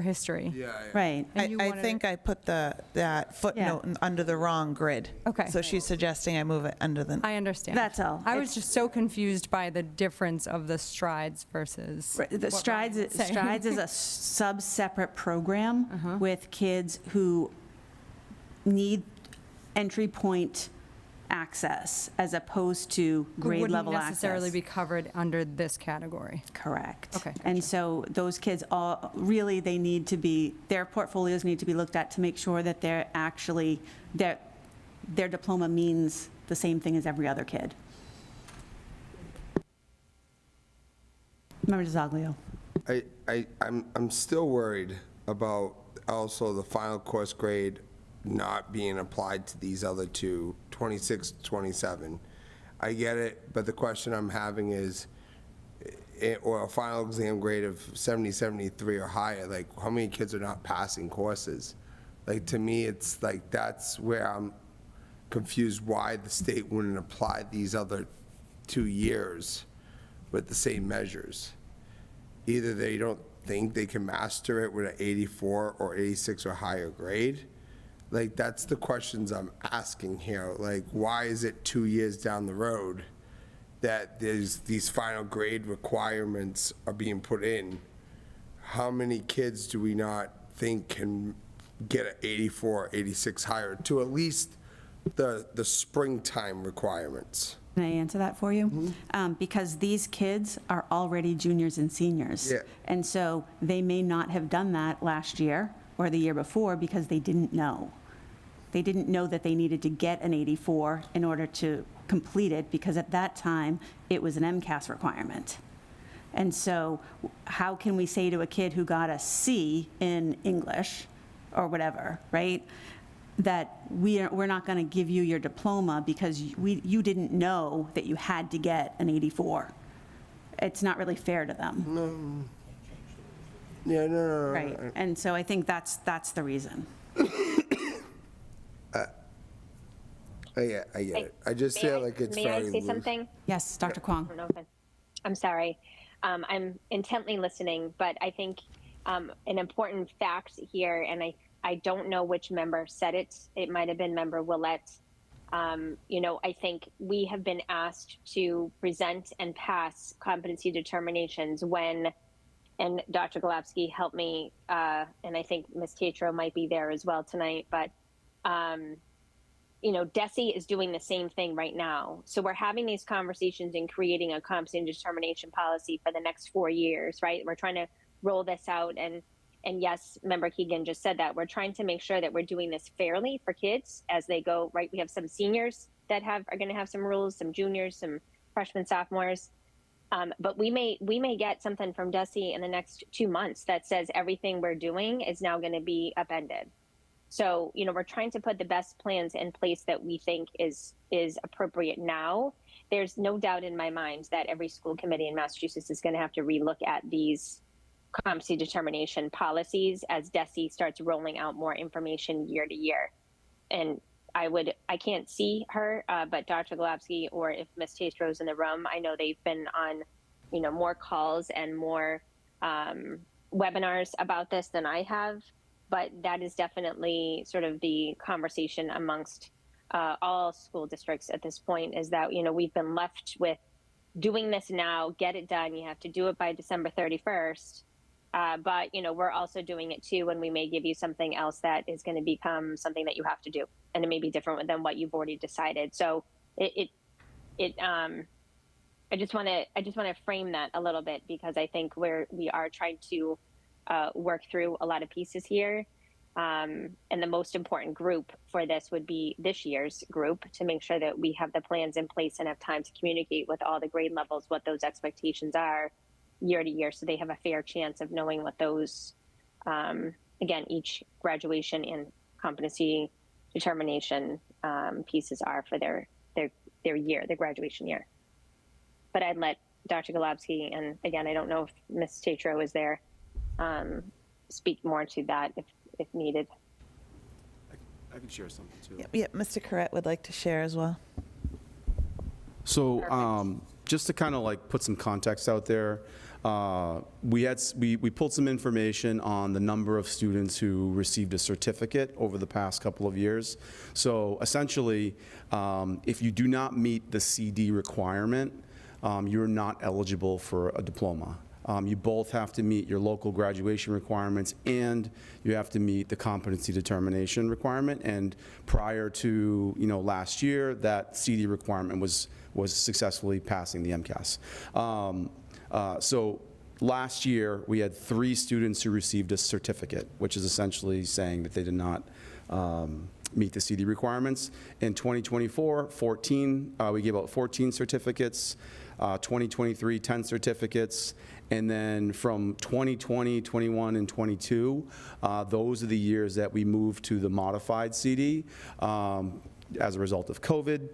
history. Right. And you I wanted think I put that footnote under the wrong grid. Okay. So she's suggesting I move it under the. I understand. That's all. I was just so confused by the difference of the strides versus. Right, the what Strides, Ryan was saying. Strides is a sub-separate program with kids who need entry point access as opposed to grade level Wouldn't access. necessarily be covered under this category. Correct. Okay, And gotcha. so those kids all, really, they need to be, their portfolios need to be looked at to make sure that they're actually, their diploma means the same thing as every other kid. Member DiZoglio. I'm still worried about also the final course grade not being applied to these other two, 26, 27. I get it, but the question I'm having is, or a final exam grade of 70, 73 or higher, like how many kids are not passing courses? Like to me, it's like, that's where I'm confused why the state wouldn't apply these other 2 years with the same measures. Either they don't think they can master it with an 84 or 86 or higher grade. Like, that's the questions I'm asking here. Like, why is it 2 years down the road that these final grade requirements are being put in? How many kids do we not think can get an 84, 86 higher to at least the springtime requirements? Can I answer that for you? Because these kids are already juniors and seniors. Yeah. And so they may not have done that last year or the year before because they didn't know. They didn't know that they needed to get an 84 in order to complete it, because at that time, it was an MCAS requirement. And so how can we say to a kid who got a C in English or whatever, right, that we're not going to give you your diploma because you didn't know that you had to get an 84? It's not really fair to them. Yeah, no. Right, and so I think that's the reason. I get it. I just feel like it's May I very say loose. something? Yes, Dr. Kwong. I'm sorry. I'm intently listening, but I think an important fact here, and I don't know which member said it. It might have been Member Willett. I think we have been asked to present and pass competency determinations when, and Dr. Golubsky helped me, and I think Ms. Tatro might be there as well tonight, but DESE is doing the same thing right now. So we're having these conversations and creating a competency and determination policy for the next 4 years, right? We're trying to roll this out. And yes, Member Keegan just said that. We're trying to make sure that we're doing this fairly for kids as they go, right? We have some seniors that are going to have some rules, some juniors, some freshmen, sophomores. But we may get something from DESE in the next 2 months that says everything we're doing is now going to be upended. So, we're trying to put the best plans in place that we think is appropriate now. There's no doubt in my mind that every school committee in Massachusetts is going to have to relook at these competency determination policies as DESE starts rolling out more information year to year. And I can't see her, but Dr. Golubsky, or if Ms. Tastro's in the room, I know they've been on, more calls and more webinars about this than I have. But that is definitely sort of the conversation amongst all school districts at this point, is that, we've been left with doing this now, get it done. You have to do it by December 31st. But, we're also doing it too, and we may give you something else that is going to become something that you have to do. And it may be different than what you've already decided. So I just want to frame that a little bit, because I think we are trying to work through a lot of pieces here. And the most important group for this would be this year's group, to make sure that we have the plans in place and have time to communicate with all the grade levels what those expectations are year to year, so they have a fair chance of knowing what those, again, each graduation and competency determination pieces are for their year, their graduation year. But I'd let Dr. Golubsky, and again, I don't know if Ms. Tatro is there, speak more to that if needed. I can share something too. Yeah, Mr. Corrett would like to share as well. So just to kind of put some context out there, we pulled some information on the number of students who received a certificate over the past couple of years. So essentially, if you do not meet the CD requirement, you're not eligible for a diploma. You both have to meet your local graduation requirements, and you have to meet the competency determination requirement. And prior to last year, that CD requirement was successfully passing the MCAS. So last year, we had 3 students who received a certificate, which is essentially saying that they did not meet the CD requirements. In 2024, we gave out 14 certificates. 2023, 10 certificates. And then from 2020, 21, and 22, those are the years that we moved to the modified CD. As a result of COVID.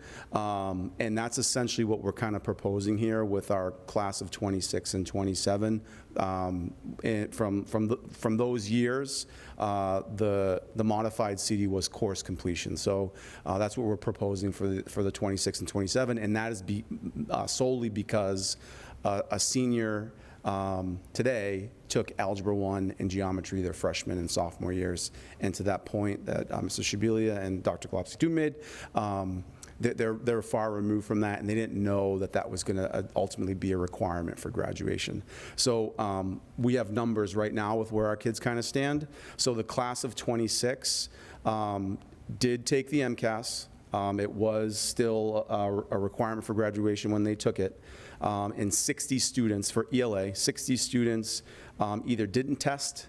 And that's essentially what we're kind of proposing here with our class of 26 and 27. And from those years, the modified CD was course completion. So that's what we're proposing for the 26 and 27. And that is solely because a senior today took Algebra 1 and Geometry their freshman and sophomore years. And to that point that Mr. Shabilia and Dr. Golubsky made, they're far removed from that, and they didn't know that was going to ultimately be a requirement for graduation. So we have numbers right now with where our kids kind of stand. So the class of 26 did take the MCAS. It was still a requirement for graduation when they took it. And 60 students for ELA, 60 students either didn't test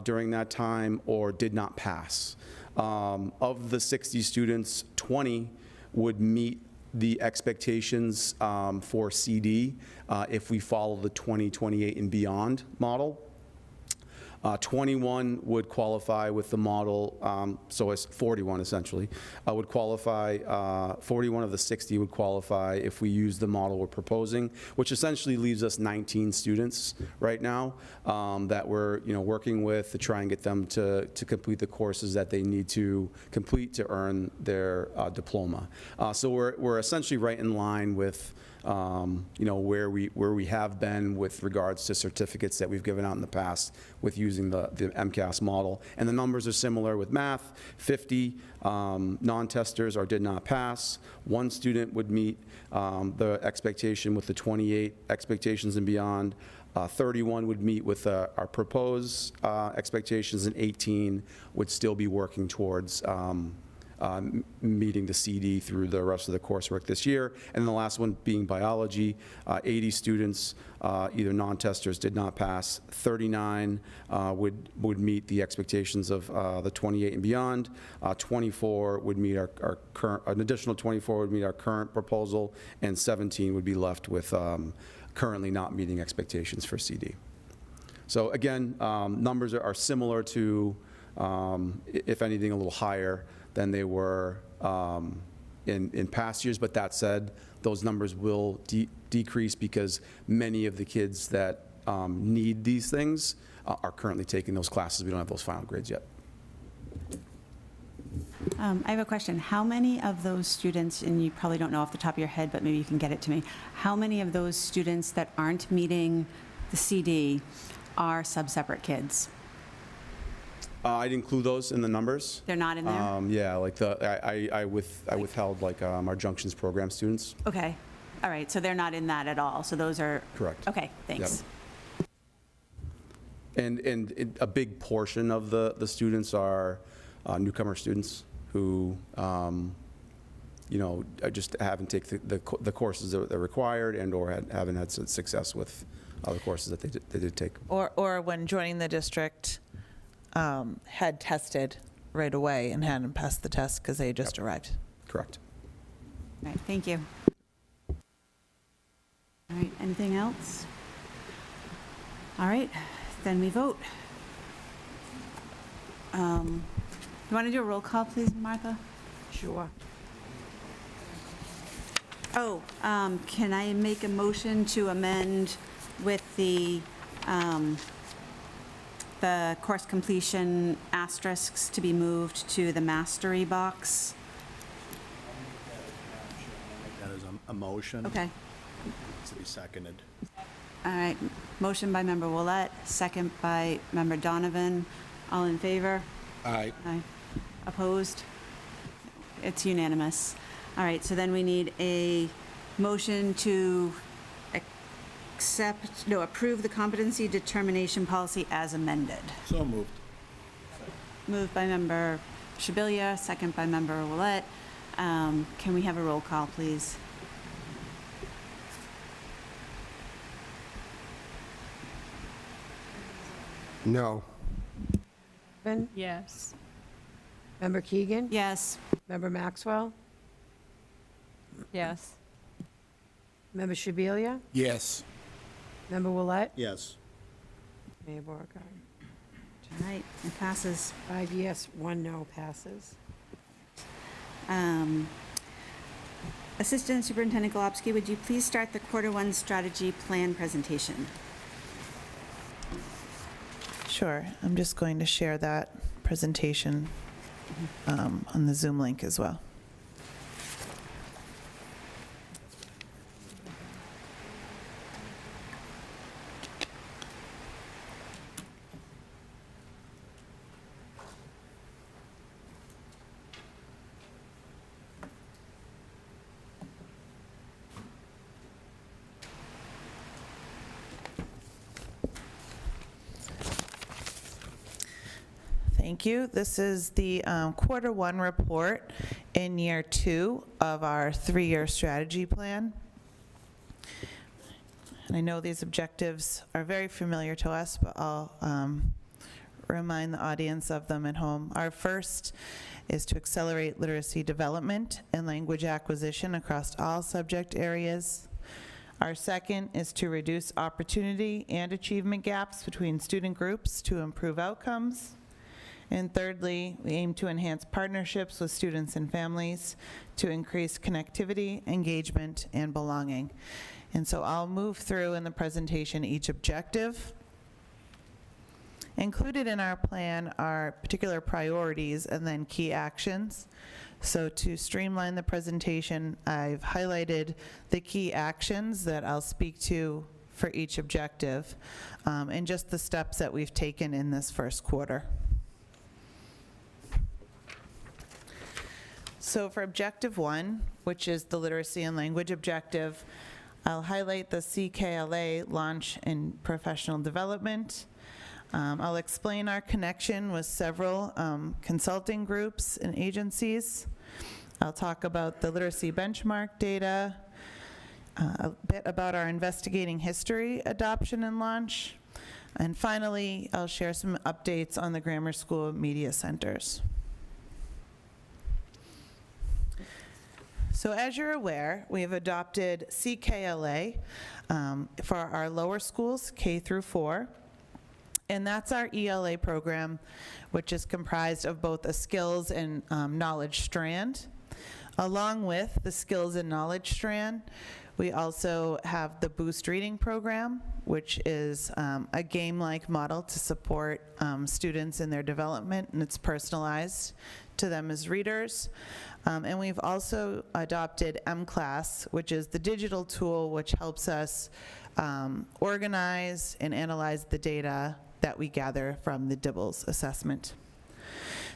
during that time or did not pass. Of the 60 students, 20 would meet the expectations for CD if we follow the 2028 and beyond model. 21 would qualify with the model, so it's 41 essentially, would qualify, 41 of the 60 would qualify if we use the model we're proposing, which essentially leaves us 19 students right now that we're working with to try and get them to complete the courses that they need to complete to earn their diploma. So we're essentially right in line with where we have been with regards to certificates that we've given out in the past with using the MCAS model. And the numbers are similar with math. 50 non-testers or did not pass. 1 student would meet the expectation with the 28 expectations and beyond. 31 would meet with our proposed expectations, and 18 would still be working towards meeting the CD through the rest of the coursework this year. And the last one being biology, 80 students, either non-testers, did not pass. 39 would meet the expectations of the 28 and beyond. 24 would meet our current, an additional 24 would meet our current proposal, and 17 would be left with currently not meeting expectations for CD. So again, numbers are similar to, if anything, a little higher than they were in past years. But that said, those numbers will decrease because many of the kids that need these things are currently taking those classes. We don't have those final grades yet. I have a question. How many of those students, and you probably don't know off the top of your head, but maybe you can get it to me, how many of those students that aren't meeting the CD are sub-separate kids? I'd include those in the numbers. They're not in there? Yeah, like I withheld like our Junctions program students. Okay, all right, so they're not in that at all, so those are? Correct. Okay, thanks. Yep. And a big portion of the students are newcomer students who, you know, just haven't taken the courses that are required and/or haven't had success with other courses that they did take. Or when joining the district, had tested right away and hadn't passed the test because they had just arrived. Correct. All right, thank you. All right, anything else? All right, then we vote. You want to do a roll call, please, Martha? Sure. Oh, can I make a motion to amend with the course completion asterisks to be moved to the mastery box? That is a motion. Okay. To be seconded. All right, motion by Member Willett, second by Member Donovan. All in favor? Aye. Aye. Opposed? It's unanimous. All right, so then we need a motion to approve the competency determination policy as amended. So moved. Moved by Member Shabilia, second by Member Willett. Can we have a roll call, please? No. Ben? Yes. Member Keegan? Yes. Member Maxwell? Yes. Member Shabilia? Yes. Member Willett? Yes. Mayor Beauregard. All right, it passes. 5 yes, 1 no passes. Assistant Superintendent Golubsky, would you please start the Q1 strategy plan presentation? Sure. I'm just going to share that presentation on the Zoom link as well. Thank you. This is the Q1 report in year 2 of our 3-year strategy plan. And I know these objectives are very familiar to us, but I'll remind the audience of them at home. Our first is to accelerate literacy development and language acquisition across all subject areas. Our second is to reduce opportunity and achievement gaps between student groups to improve outcomes. And thirdly, we aim to enhance partnerships with students and families to increase connectivity, engagement, and belonging. And so I'll move through in the presentation each objective. Included in our plan are particular priorities and then key actions. So to streamline the presentation, I've highlighted the key actions that I'll speak to for each objective, and just the steps that we've taken in this first quarter. So for objective 1, which is the literacy and language objective, I'll highlight the CKLA launch in professional development. I'll explain our connection with several consulting groups and agencies. I'll talk about the literacy benchmark data, a bit about our investigating history adoption and launch, and finally, I'll share some updates on the Grammar School Media Centers. So as you're aware, we have adopted CKLA for our lower schools, K through 4. And that's our ELA program, which is comprised of both a skills and knowledge strand. Along with the skills and knowledge strand, we also have the Boost Reading program, which is a game-like model to support students in their development, and it's personalized to them as readers. And we've also adopted M-Class, which is the digital tool which helps us organize and analyze the data that we gather from the DIBELS assessment.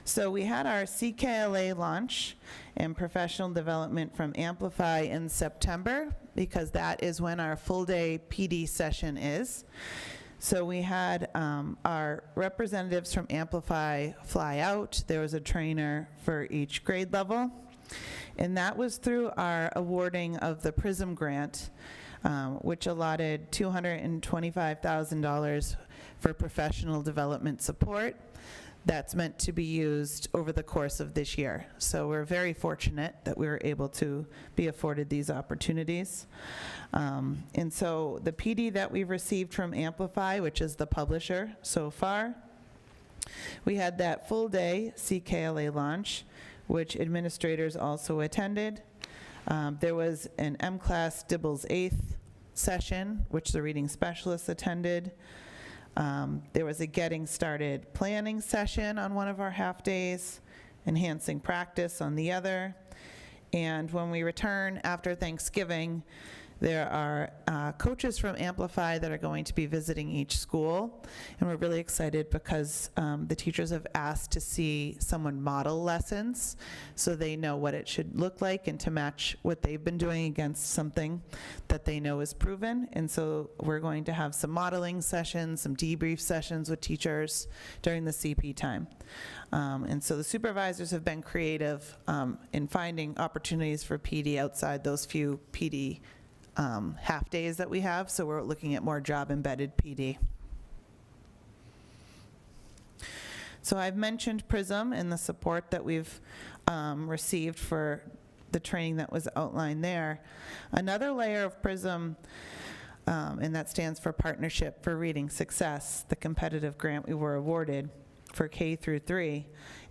So we had our CKLA launch and professional development from Amplify in September, because that is when our full-day PD session is. So we had our representatives from Amplify fly out. There was a trainer for each grade level. And that was through our awarding of the PRISM grant, which allotted $225,000 for professional development support. That's meant to be used over the course of this year. So we're very fortunate that we were able to be afforded these opportunities. And so the PD that we've received from Amplify, which is the publisher so far, we had that full day CKLA launch, which administrators also attended. There was an M-Class DIBELS 8th session, which the reading specialists attended. There was a Getting Started planning session on one of our half days, enhancing practice on the other. And when we return after Thanksgiving, there are coaches from Amplify that are going to be visiting each school. And we're really excited because the teachers have asked to see someone model lessons so they know what it should look like and to match what they've been doing against something that they know is proven. And so we're going to have some modeling sessions, some debrief sessions with teachers during the CP time. And so the supervisors have been creative in finding opportunities for PD outside those few PD half days that we have, so we're looking at more job-embedded PD. So I've mentioned PRISM and the support that we've received for the training that was outlined there. Another layer of PRISM, and that stands for Partnership for Reading Success, the competitive grant we were awarded for K through 3,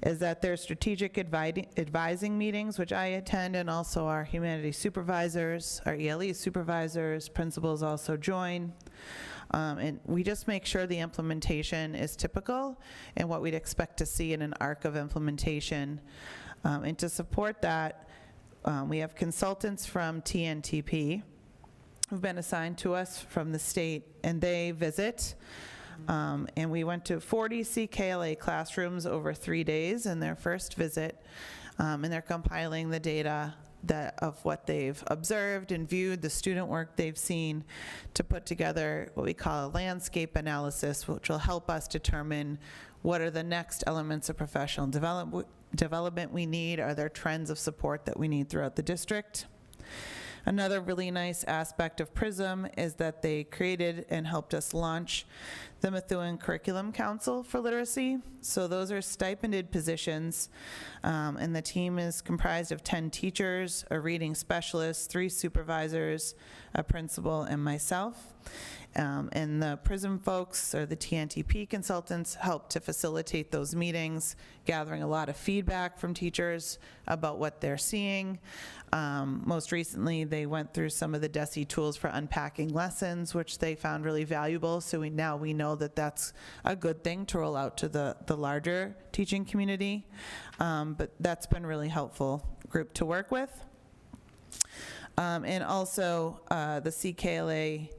is that there's strategic advising meetings, which I attend, and also our humanities supervisors, our ELE supervisors, principals also join. And we just make sure the implementation is typical and what we'd expect to see in an arc of implementation. And to support that, we have consultants from TNTP who've been assigned to us from the state, and they visit. And we went to 40 CKLA classrooms over 3 days in their first visit, and they're compiling the data of what they've observed and viewed, the student work they've seen, to put together what we call a landscape analysis, which will help us determine what are the next elements of professional development we need. Are there trends of support that we need throughout the district? Another really nice aspect of PRISM is that they created and helped us launch the Methuen Curriculum Council for Literacy. So those are stipended positions, and the team is comprised of 10 teachers, a reading specialist, 3 supervisors, a principal, and myself. And the PRISM folks, or the TNTP consultants, help to facilitate those meetings, gathering a lot of feedback from teachers about what they're seeing. Most recently, they went through some of the DESE tools for unpacking lessons, which they found really valuable. So now we know that that's a good thing to roll out to the larger teaching community. But that's been really helpful group to work with. And also the CKLA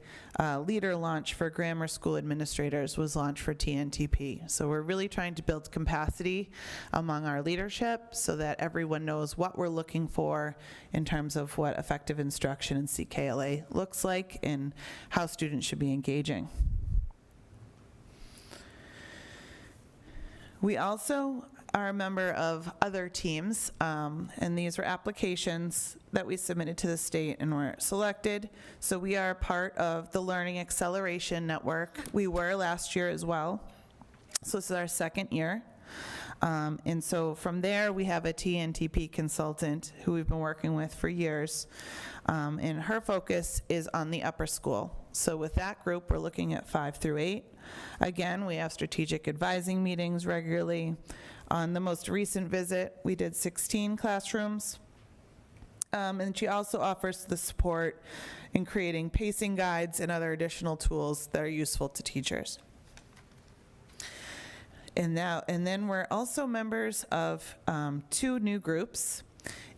leader launch for grammar school administrators was launched for TNTP. So we're really trying to build capacity among our leadership so that everyone knows what we're looking for in terms of what effective instruction in CKLA looks like and how students should be engaging. We also are a member of other teams, and these were applications that we submitted to the state and were selected. So we are part of the Learning Acceleration Network. We were last year as well. So this is our second year. And so from there, we have a TNTP consultant who we've been working with for years. And her focus is on the upper school. So with that group, we're looking at 5 through 8. Again, we have strategic advising meetings regularly. On the most recent visit, we did 16 classrooms. And she also offers the support in creating pacing guides and other additional tools that are useful to teachers. And then we're also members of 2 new groups,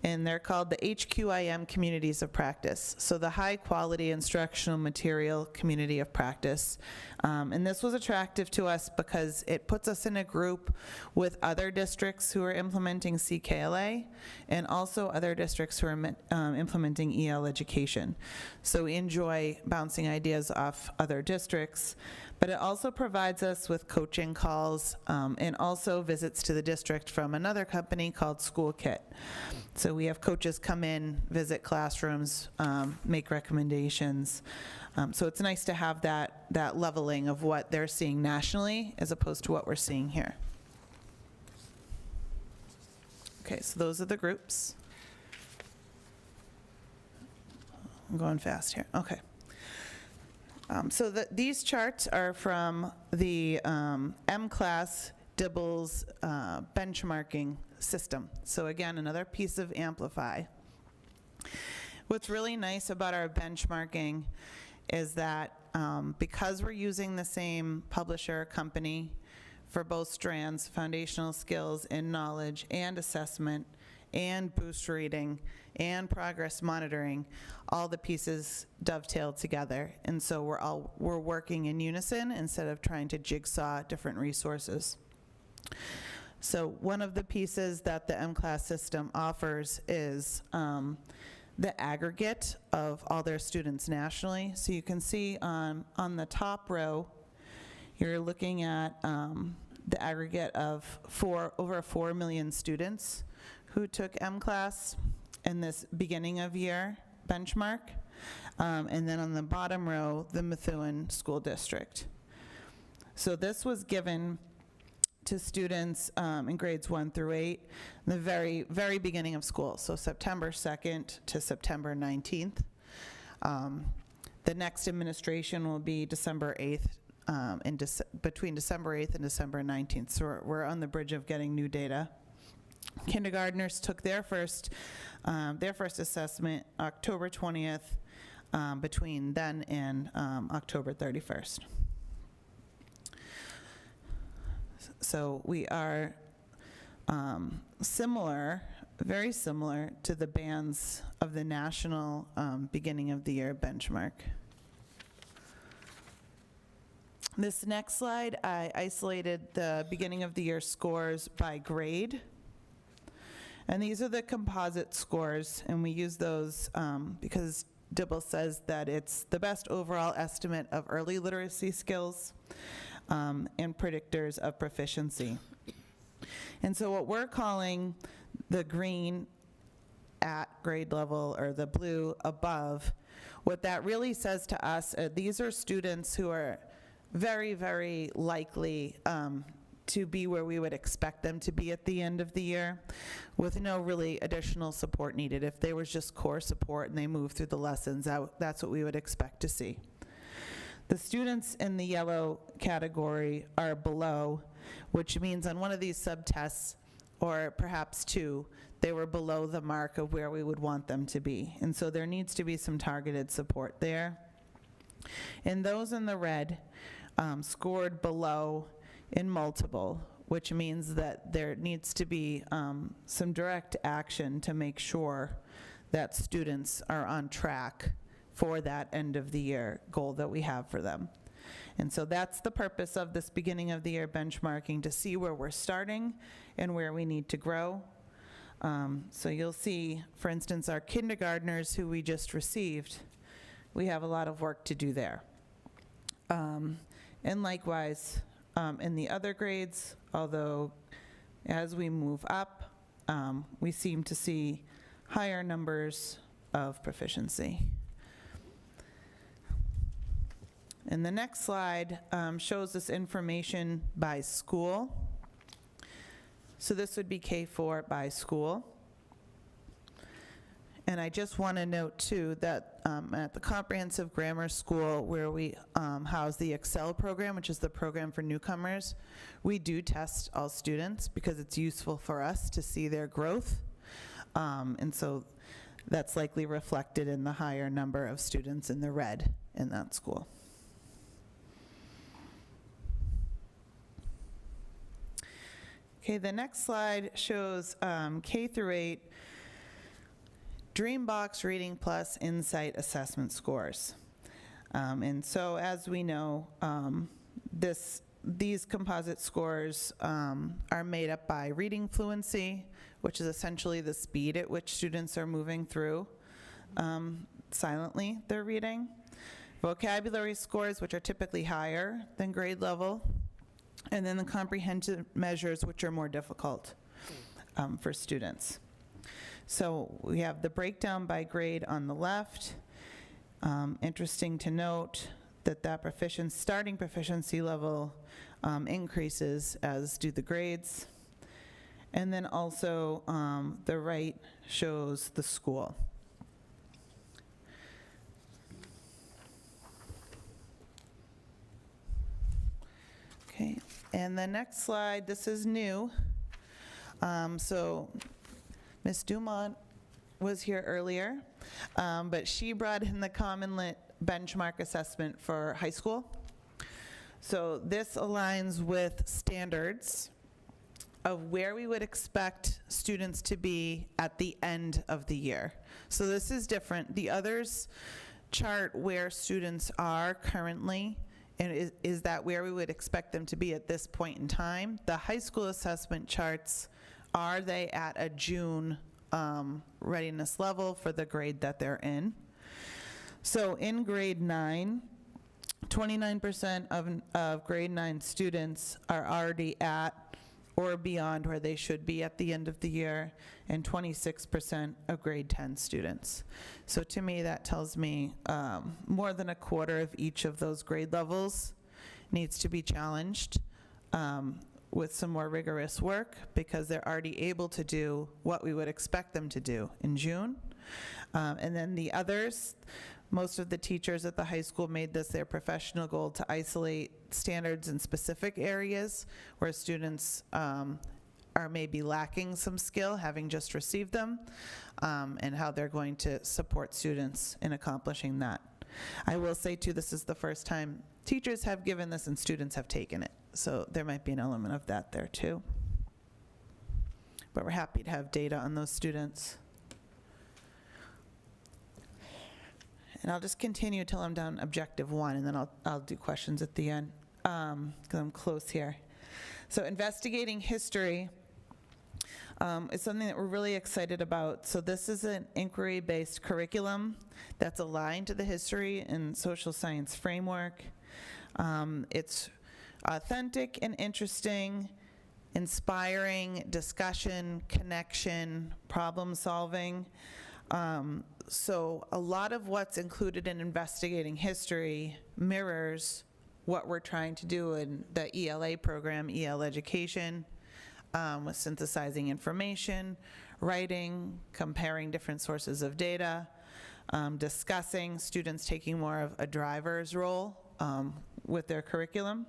and they're called the HQIM Communities of Practice, so the High Quality Instructional Material Community of Practice. And this was attractive to us because it puts us in a group with other districts who are implementing CKLA and also other districts who are implementing EL education. So we enjoy bouncing ideas off other districts, but it also provides us with coaching calls and also visits to the district from another company called School Kit. So we have coaches come in, visit classrooms, make recommendations. So it's nice to have that leveling of what they're seeing nationally as opposed to what we're seeing here. Okay, so those are the groups. I'm going fast here. Okay. So these charts are from the M-Class DIBELS benchmarking system. So again, another piece of Amplify. What's really nice about our benchmarking is that because we're using the same publisher company for both strands, foundational skills and knowledge and assessment and boost reading and progress monitoring, all the pieces dovetail together. And so we're working in unison instead of trying to jigsaw different resources. So one of the pieces that the M-Class system offers is the aggregate of all their students nationally. So you can see on the top row, you're looking at the aggregate of over 4 million students who took M-Class in this beginning of year benchmark. And then on the bottom row, the Methuen School District. So this was given to students in grades 1 through 8, in the very, very beginning of school, so September 2nd to September 19th. The next administration will be December 8th, between December 8th and December 19th, so we're on the bridge of getting new data. Kindergartners took their first assessment October 20th, between then and October 31st. So we are very similar to the bands of the national beginning of the year benchmark. This next slide, I isolated the beginning of the year scores by grade. And these are the composite scores, and we use those because DIBELS says that it's the best overall estimate of early literacy skills and predictors of proficiency. And so what we're calling the green at grade level or the blue above, what that really says to us, these are students who are very, very likely to be where we would expect them to be at the end of the year with no really additional support needed. If there was just core support and they move through the lessons, that's what we would expect to see. The students in the yellow category are below, which means on one of these subtests, or perhaps 2, they were below the mark of where we would want them to be. And so there needs to be some targeted support there. And those in the red scored below in multiple, which means that there needs to be some direct action to make sure that students are on track for that end of the year goal that we have for them. And so that's the purpose of this beginning of the year benchmarking, to see where we're starting and where we need to grow. So you'll see, for instance, our kindergartners who we just received, we have a lot of work to do there. And likewise, in the other grades, although as we move up, we seem to see higher numbers of proficiency. And the next slide shows this information by school. So this would be K-4 by school. And I just want to note, too, that at the Comprehensive Grammar School, where we house the Excel program, which is the program for newcomers, we do test all students because it's useful for us to see their growth. And so that's likely reflected in the higher number of students in the red in that school. Okay, the next slide shows K through 8 Dreambox Reading Plus Insight Assessment scores. And so as we know, these composite scores are made up by reading fluency, which is essentially the speed at which students are moving through silently their reading, vocabulary scores, which are typically higher than grade level, and then the comprehensive measures, which are more difficult for students. So we have the breakdown by grade on the left. Interesting to note that starting proficiency level increases, as do the grades. And then also the right shows the school. Okay, and the next slide, this is new. So Ms. Dumont was here earlier, but she brought in the Common Lit benchmark assessment for high school. So this aligns with standards of where we would expect students to be at the end of the year. So this is different. The others chart where students are currently, and is that where we would expect them to be at this point in time. The high school assessment charts, are they at a June readiness level for the grade that they're in? So in grade 9, 29% of grade 9 students are already at or beyond where they should be at the end of the year, and 26% of grade 10 students. So to me, that tells me more than a quarter of each of those grade levels needs to be challenged with some more rigorous work, because they're already able to do what we would expect them to do in June. And then the others, most of the teachers at the high school made this their professional goal to isolate standards in specific areas where students are maybe lacking some skill, having just received them, and how they're going to support students in accomplishing that. I will say too, this is the first time teachers have given this and students have taken it. So there might be an element of that there too. But we're happy to have data on those students. And I'll just continue till I'm done objective 1, and then I'll do questions at the end, because I'm close here. So investigating history is something that we're really excited about. So this is an inquiry-based curriculum that's aligned to the history and social science framework. It's authentic and interesting, inspiring discussion, connection, problem solving. So a lot of what's included in investigating history mirrors what we're trying to do in the ELA program, EL education, with synthesizing information, writing, comparing different sources of data, discussing, students taking more of a driver's role with their curriculum.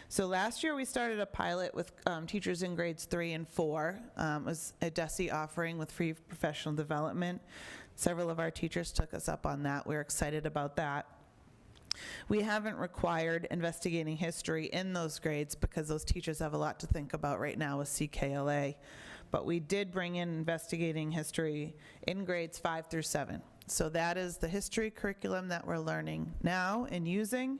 So last year we started a pilot with teachers in grades 3 and 4. It was a DESE offering with free professional development. Several of our teachers took us up on that. We're excited about that. We haven't required investigating history in those grades because those teachers have a lot to think about right now with CKLA. But we did bring in investigating history in grades 5 through 7. So that is the history curriculum that we're learning now and using.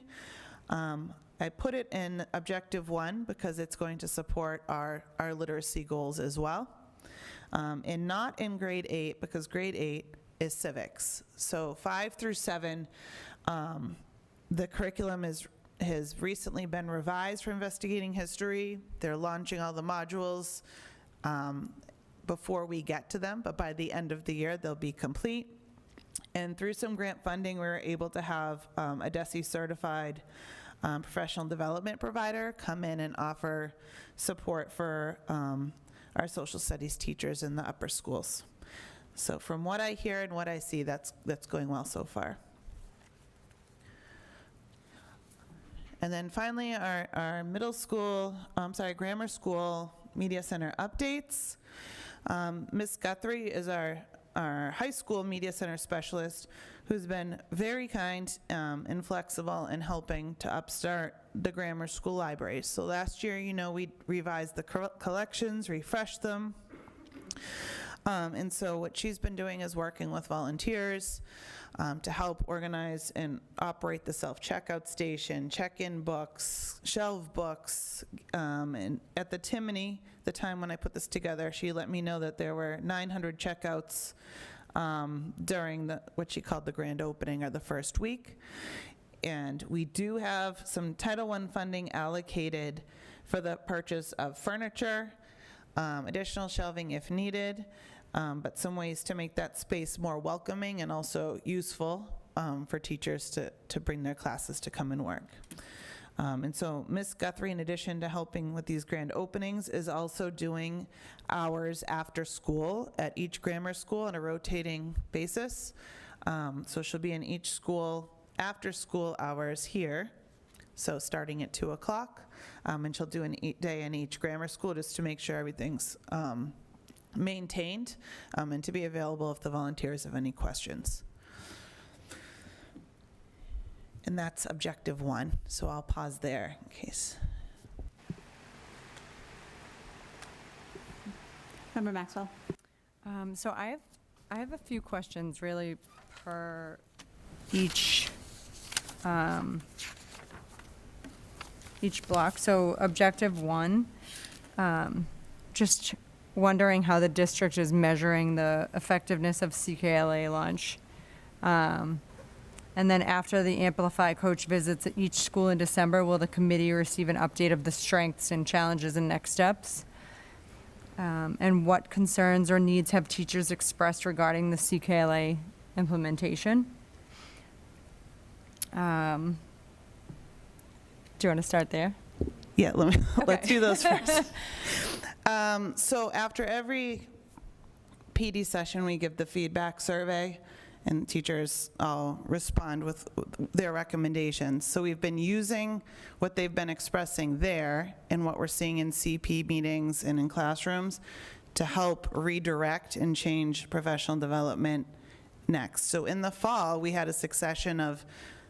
I put it in objective 1 because it's going to support our literacy goals as well. And not in grade 8, because grade 8 is civics. So 5 through 7, the curriculum is has recently been revised for investigating history. They're launching all the modules before we get to them, but by the end of the year, they'll be complete. And through some grant funding, we were able to have a DESE certified professional development provider come in and offer support for our social studies teachers in the upper schools. So from what I hear and what I see, that's going well so far. And then finally, our middle school, grammar school media center updates. Ms. Guthrie is our high school media center specialist, who's been very kind and flexible in helping to upstart the grammar school library. So last year, we revised the collections, refreshed them. And so what she's been doing is working with volunteers to help organize and operate the self-checkout station, check-in books, shelve books. And at the Timony, the time when I put this together, she let me know that there were 900 checkouts during what she called the grand opening, or the first week. And we do have some Title I funding allocated for the purchase of furniture, additional shelving if needed, but some ways to make that space more welcoming and also useful for teachers to bring their classes to come and work. And so Ms. Guthrie, in addition to helping with these grand openings, is also doing hours after school at each grammar school on a rotating basis. So she'll be in each school after school hours here, so starting at 2 o'clock, and she'll do a day in each grammar school just to make sure everything's maintained, and to be available if the volunteers have any questions. And that's objective 1, so I'll pause there in case. Member Maxwell? So I have a few questions really per each block. So objective 1, just wondering how the district is measuring the effectiveness of CKLA launch. And then after the Amplify coach visits at each school in December, will the committee receive an update of the strengths and challenges and next steps? And what concerns or needs have teachers expressed regarding the CKLA implementation? Do you want to start there? Yeah, let's do those first. So after every PD session, we give the feedback survey, and teachers all respond with their recommendations. So we've been using what they've been expressing there and what we're seeing in CP meetings and in classrooms to help redirect and change professional development next. So in the fall, we had a succession of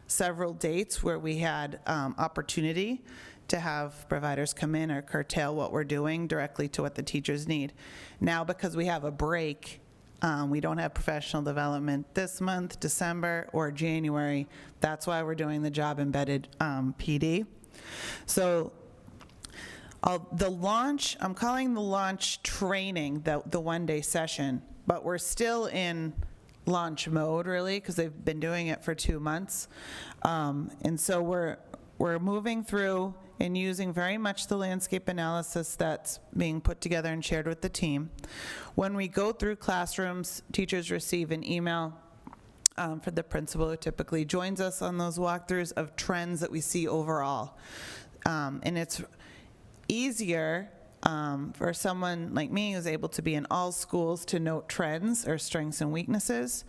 several dates where we had opportunity to have providers come in or curtail what we're doing directly to what the teachers need. Now, because we have a break, we don't have professional development this month, December, or January. That's why we're doing the job embedded PD. So the launch, I'm calling the launch training the one-day session, but we're still in launch mode, really, because they've been doing it for 2 months. And so we're moving through and using very much the landscape analysis that's being put together and shared with the team. When we go through classrooms, teachers receive an email for the principal, who typically joins us on those walkthroughs, of trends that we see overall. And it's easier for someone like me who's able to be in all schools to note trends or strengths and weaknesses.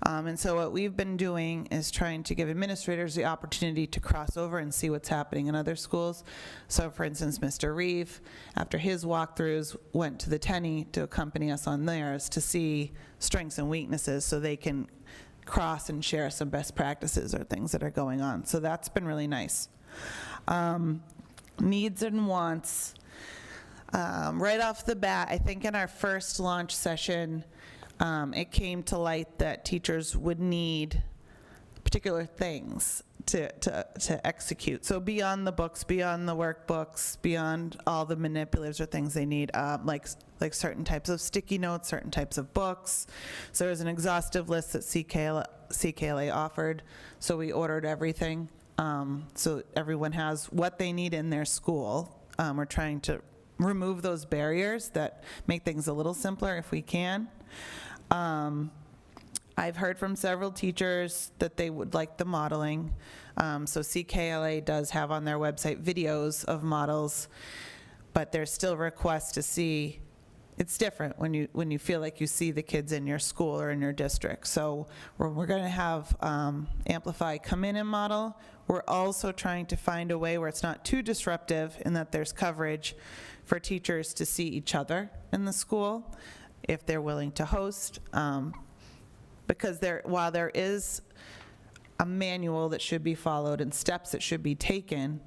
And so what we've been doing is trying to give administrators the opportunity to cross over and see what's happening in other schools. So for instance, Mr. Reeve, after his walkthroughs, went to the Tenny to accompany us on theirs to see strengths and weaknesses so they can cross and share some best practices or things that are going on. So that's been really nice. Needs and wants. Right off the bat, I think in our first launch session, it came to light that teachers would need particular things to execute. So beyond the books, beyond the workbooks, beyond all the manipulatives or things they need, like certain types of sticky notes, certain types of books. So there's an exhaustive list that CKLA offered, so we ordered everything. so everyone has what they need in their school. We're trying to remove those barriers that make things a little simpler if we can. I've heard from several teachers that they would like the modeling. So CKLA does have on their website videos of models, but there's still requests to see. It's different when you feel like you see the kids in your school or in your district. So we're going to have Amplify come in and model. We're also trying to find a way where it's not too disruptive and that there's coverage for teachers to see each other in the school if they're willing to host. Because while there is a manual that should be followed and steps that should be taken,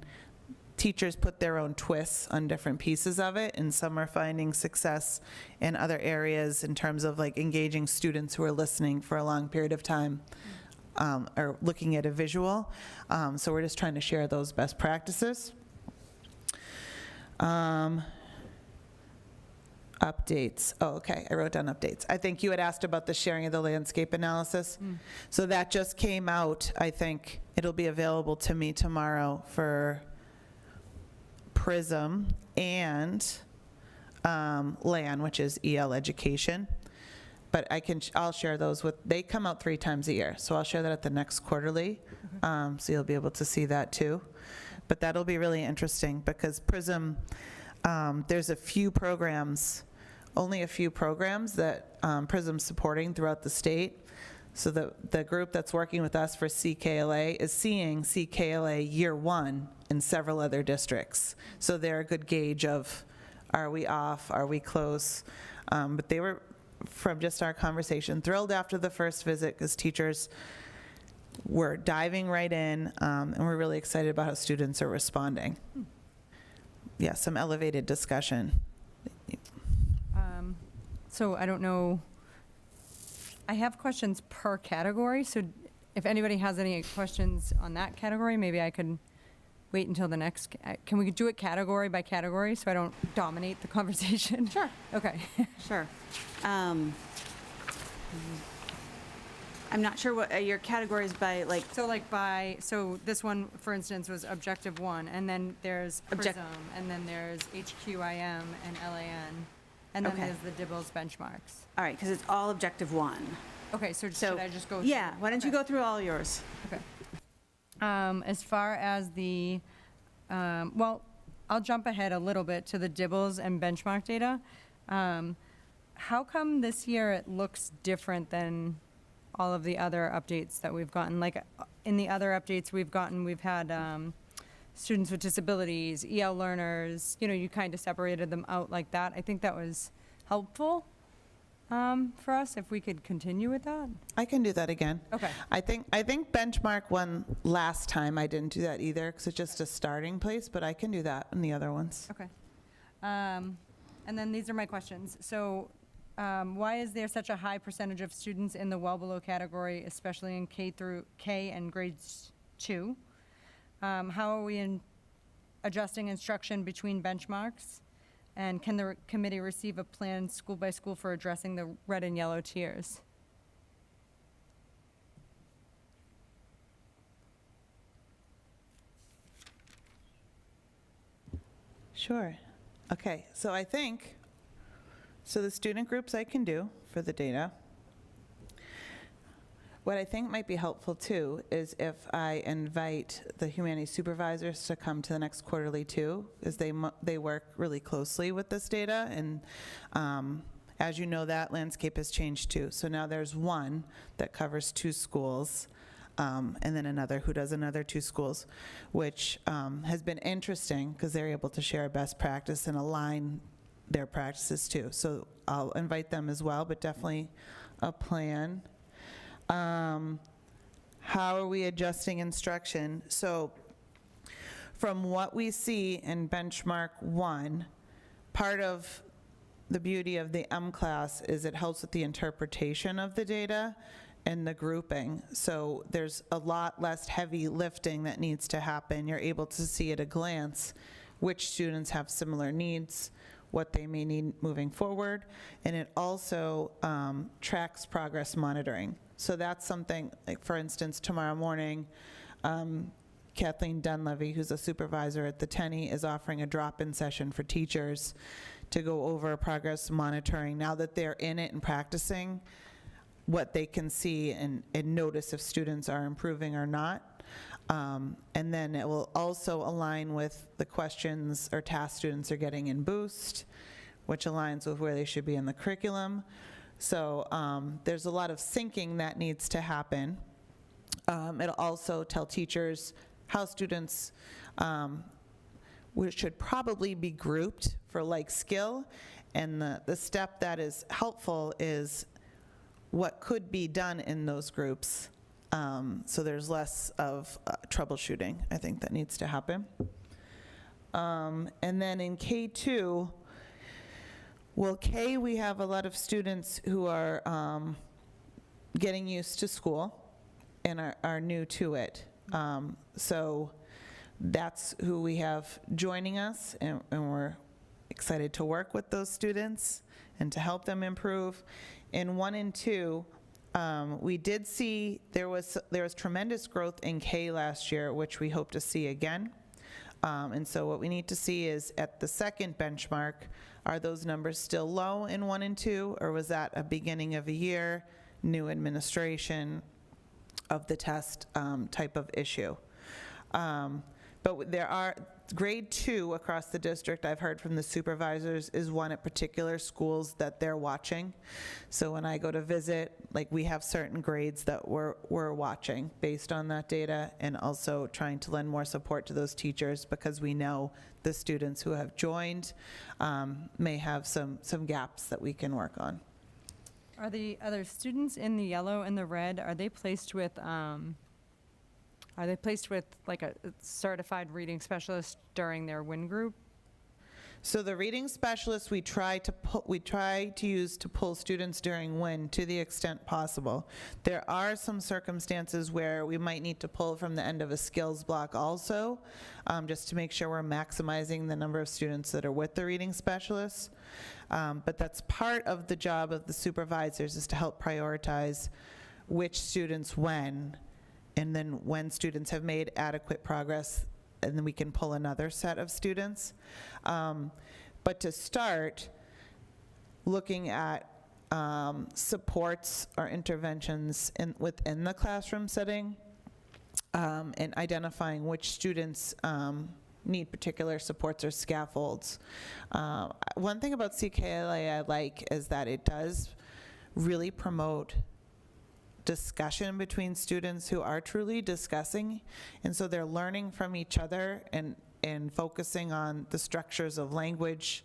teachers put their own twists on different pieces of it, and some are finding success in other areas in terms of like engaging students who are listening for a long period of time or looking at a visual. So we're just trying to share those best practices. Updates. Oh, okay, I wrote down updates. I think you had asked about the sharing of the landscape analysis. So that just came out. I think it'll be available to me tomorrow for PRISM and LAN, which is EL education. But I'll share those they come out 3 times a year, so I'll share that at the next quarterly. So you'll be able to see that too. But that'll be really interesting because PRISM, there's only a few programs that PRISM's supporting throughout the state. So the group that's working with us for CKLA is seeing CKLA year 1 in several other districts. So they're a good gauge of, are we off, are we close? But they were, from just our conversation, thrilled after the first visit because teachers were diving right in, and we're really excited about how students are responding. Yeah, some elevated discussion. So I don't know, I have questions per category, so if anybody has any questions on that category, maybe I could wait until the next, can we do it category by category so I don't dominate the conversation? Sure. Okay. Sure. I'm not sure what your categories by, like, So this one, for instance, was objective 1, and then there's PRISM, and then there's HQIM and LAN, and then Okay. there's the DIBELS benchmarks. all right, because it's all objective 1. Okay, so should I just go? Yeah, through? why don't you Okay. go through all yours? Okay. As far as the, well, I'll jump ahead a little bit to the DIBELS and benchmark data. How come this year it looks different than all of the other updates that we've gotten? Like, in the other updates we've had students with disabilities, EL learners, you kind of separated them out like that. I think that was helpful for us, if we could continue with that. I can do that again. Okay. I think benchmark 1 last time I didn't do that either because it's just a starting place, but I can do that in the other ones. Okay. And then these are my questions. So why is there such a high percentage of students in the well below category, especially in K and grades 2? How are we adjusting instruction between benchmarks? And can the committee receive a plan school by school for addressing the red and yellow tiers? Sure. Okay, so the student groups I can do for the data. What I think might be helpful too is if I invite the humanities supervisors to come to the next quarterly too, is they work really closely with this data, and as you know, that landscape has changed too. So now there's one that covers 2 schools, and then another who does another 2 schools, which has been interesting because they're able to share best practice and align their practices too. So I'll invite them as well, but definitely a plan. How are we adjusting instruction? So from what we see in benchmark 1, part of the beauty of the M class is it helps with the interpretation of the data and the grouping. So there's a lot less heavy lifting that needs to happen. You're able to see at a glance which students have similar needs, what they may need moving forward, and it also tracks progress monitoring. So that's something, like for instance, tomorrow morning, Kathleen Dunleavy, who's a supervisor at the Tenney, is offering a drop-in session for teachers to go over progress monitoring now that they're in it and practicing, what they can see and notice if students are improving or not. And then it will also align with the questions or tasks students are getting in Boost, which aligns with where they should be in the curriculum. So there's a lot of syncing that needs to happen. It'll also tell teachers how students should probably be grouped for like skill. And the step that is helpful is what could be done in those groups. So there's less of troubleshooting, I think, that needs to happen. And then in K2, well, K, we have a lot of students who are getting used to school and are new to it. So that's who we have joining us, and we're excited to work with those students and to help them improve. In 1 and 2, we did see there was tremendous growth in K last year, which we hope to see again. And so what we need to see is at the second benchmark, are those numbers still low in 1 and 2, or was that a beginning of a year, new administration of the test type of issue? But there are, grade 2 across the district, I've heard from the supervisors, is one at particular schools that they're watching. So when I go to visit, like, we have certain grades that we're watching based on that data, and also trying to lend more support to those teachers because we know the students who have joined may have some gaps that we can work on. Are the other students in the yellow and the red, are they placed with like a certified reading specialist during their WIN group? So the reading specialist we try to use to pull students during WIN to the extent possible. There are some circumstances where we might need to pull from the end of a skills block also, just to make sure we're maximizing the number of students that are with the reading specialists. But that's part of the job of the supervisors, is to help prioritize which students when, and then when students have made adequate progress, and then we can pull another set of students. But to start, looking at supports or interventions within the classroom setting, and identifying which students need particular supports or scaffolds. One thing about CKLA I like is that it does really promote discussion between students who are truly discussing, and so they're learning from each other and focusing on the structures of language.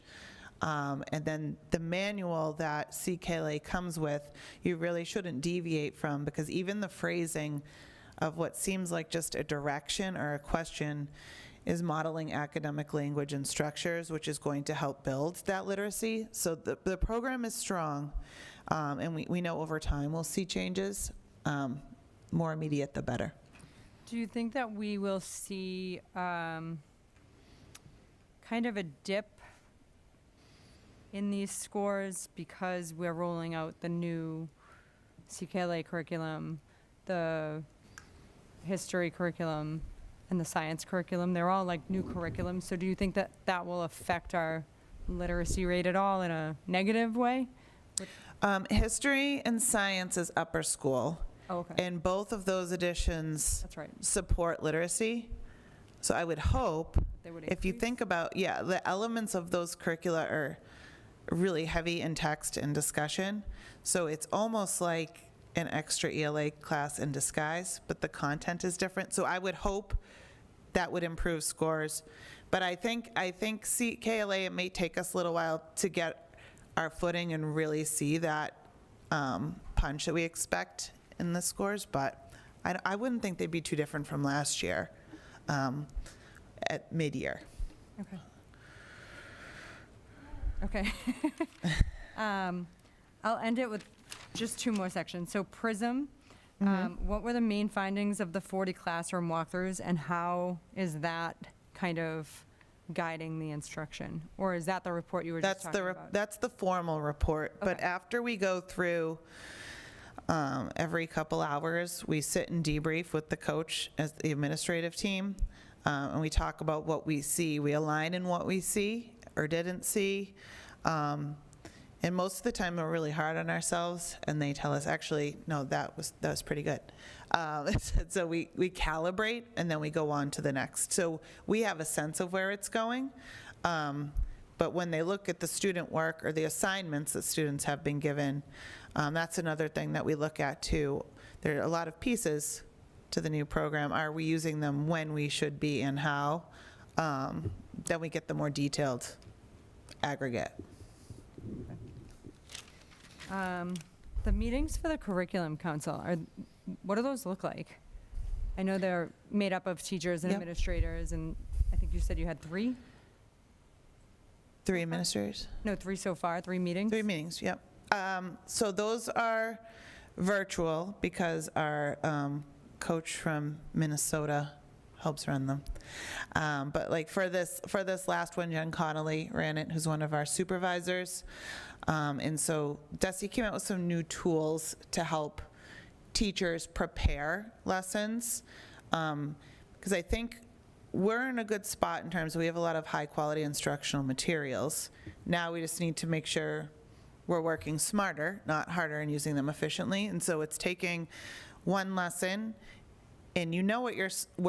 And then the manual that CKLA comes with, you really shouldn't deviate from, because even the phrasing of what seems like just a direction or a question is modeling academic language and structures, which is going to help build that literacy. So the program is strong, and we know over time we'll see changes. More immediate, the better. Do you think that we will see kind of a dip in these scores because we're rolling out the new CKLA curriculum, the history curriculum, and the science curriculum? They're all like new curriculums. So do you think that that will affect our literacy rate at all in a negative way? History and science is upper school. Oh, okay. And both of those additions That's right. support literacy. So I would hope, They would if you increase? think about, the elements of those curricula are really heavy in text and discussion. So it's almost like an extra ELA class in disguise, but the content is different. So I would hope that would improve scores. But I think CKLA, it may take us a little while to get our footing and really see that punch that we expect in the scores, but I wouldn't think they'd be too different from last year at mid-year. Okay. Okay. I'll end it with just 2 more sections. So PRISM, what were the main findings of the 40 classroom walkthroughs, and how is that kind of guiding the instruction? Or is that the report you were just talking about? That's the formal report, but Okay. after we go through Every couple hours, we sit and debrief with the coach as the administrative team, and we talk about what we see. We align in what we see or didn't see. And most of the time, we're really hard on ourselves, and they tell us, actually, no, that was pretty good. So we calibrate, and then we go on to the next. So we have a sense of where it's going. But when they look at the student work or the assignments that students have been given, that's another thing that we look at too. There are a lot of pieces to the new program. Are we using them when we should be and how? Then we get the more detailed aggregate. The meetings for the curriculum council, what do those look like? I know they're made up of teachers and Yep. administrators, and I think you said you had 3? 3 administrators? No, 3 so far, 3 meetings? 3 meetings, yep. So those are virtual because our coach from Minnesota helps run them. But like for this last one, Jen Connolly ran it, who's one of our supervisors. And so Desi came out with some new tools to help teachers prepare lessons. Because I think we're in a good spot in terms of we have a lot of high quality instructional materials. Now we just need to make sure we're working smarter, not harder, and using them efficiently. And so it's taking one lesson, and you know what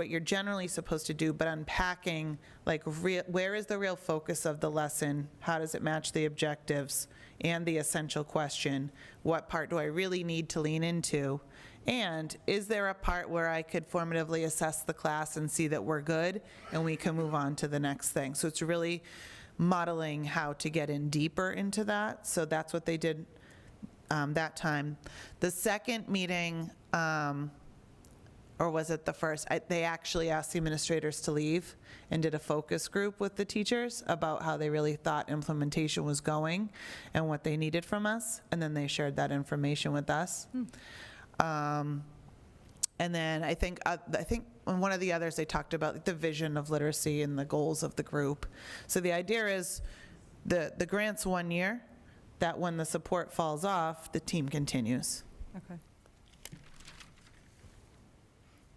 you're generally supposed to do, but unpacking like where is the real focus of the lesson? How does it match the objectives and the essential question? What part do I really need to lean into? And is there a part where I could formatively assess the class and see that we're good and we can move on to the next thing? So it's really modeling how to get in deeper into that. So that's what they did that time. The second meeting, or was it the first? They actually asked the administrators to leave and did a focus group with the teachers about how they really thought implementation was going and what they needed from us. And then they shared that information with us. And then I think on one of the others, they talked about the vision of literacy and the goals of the group. So the idea is the grant's 1 year, that when the support falls off, the team continues. Okay.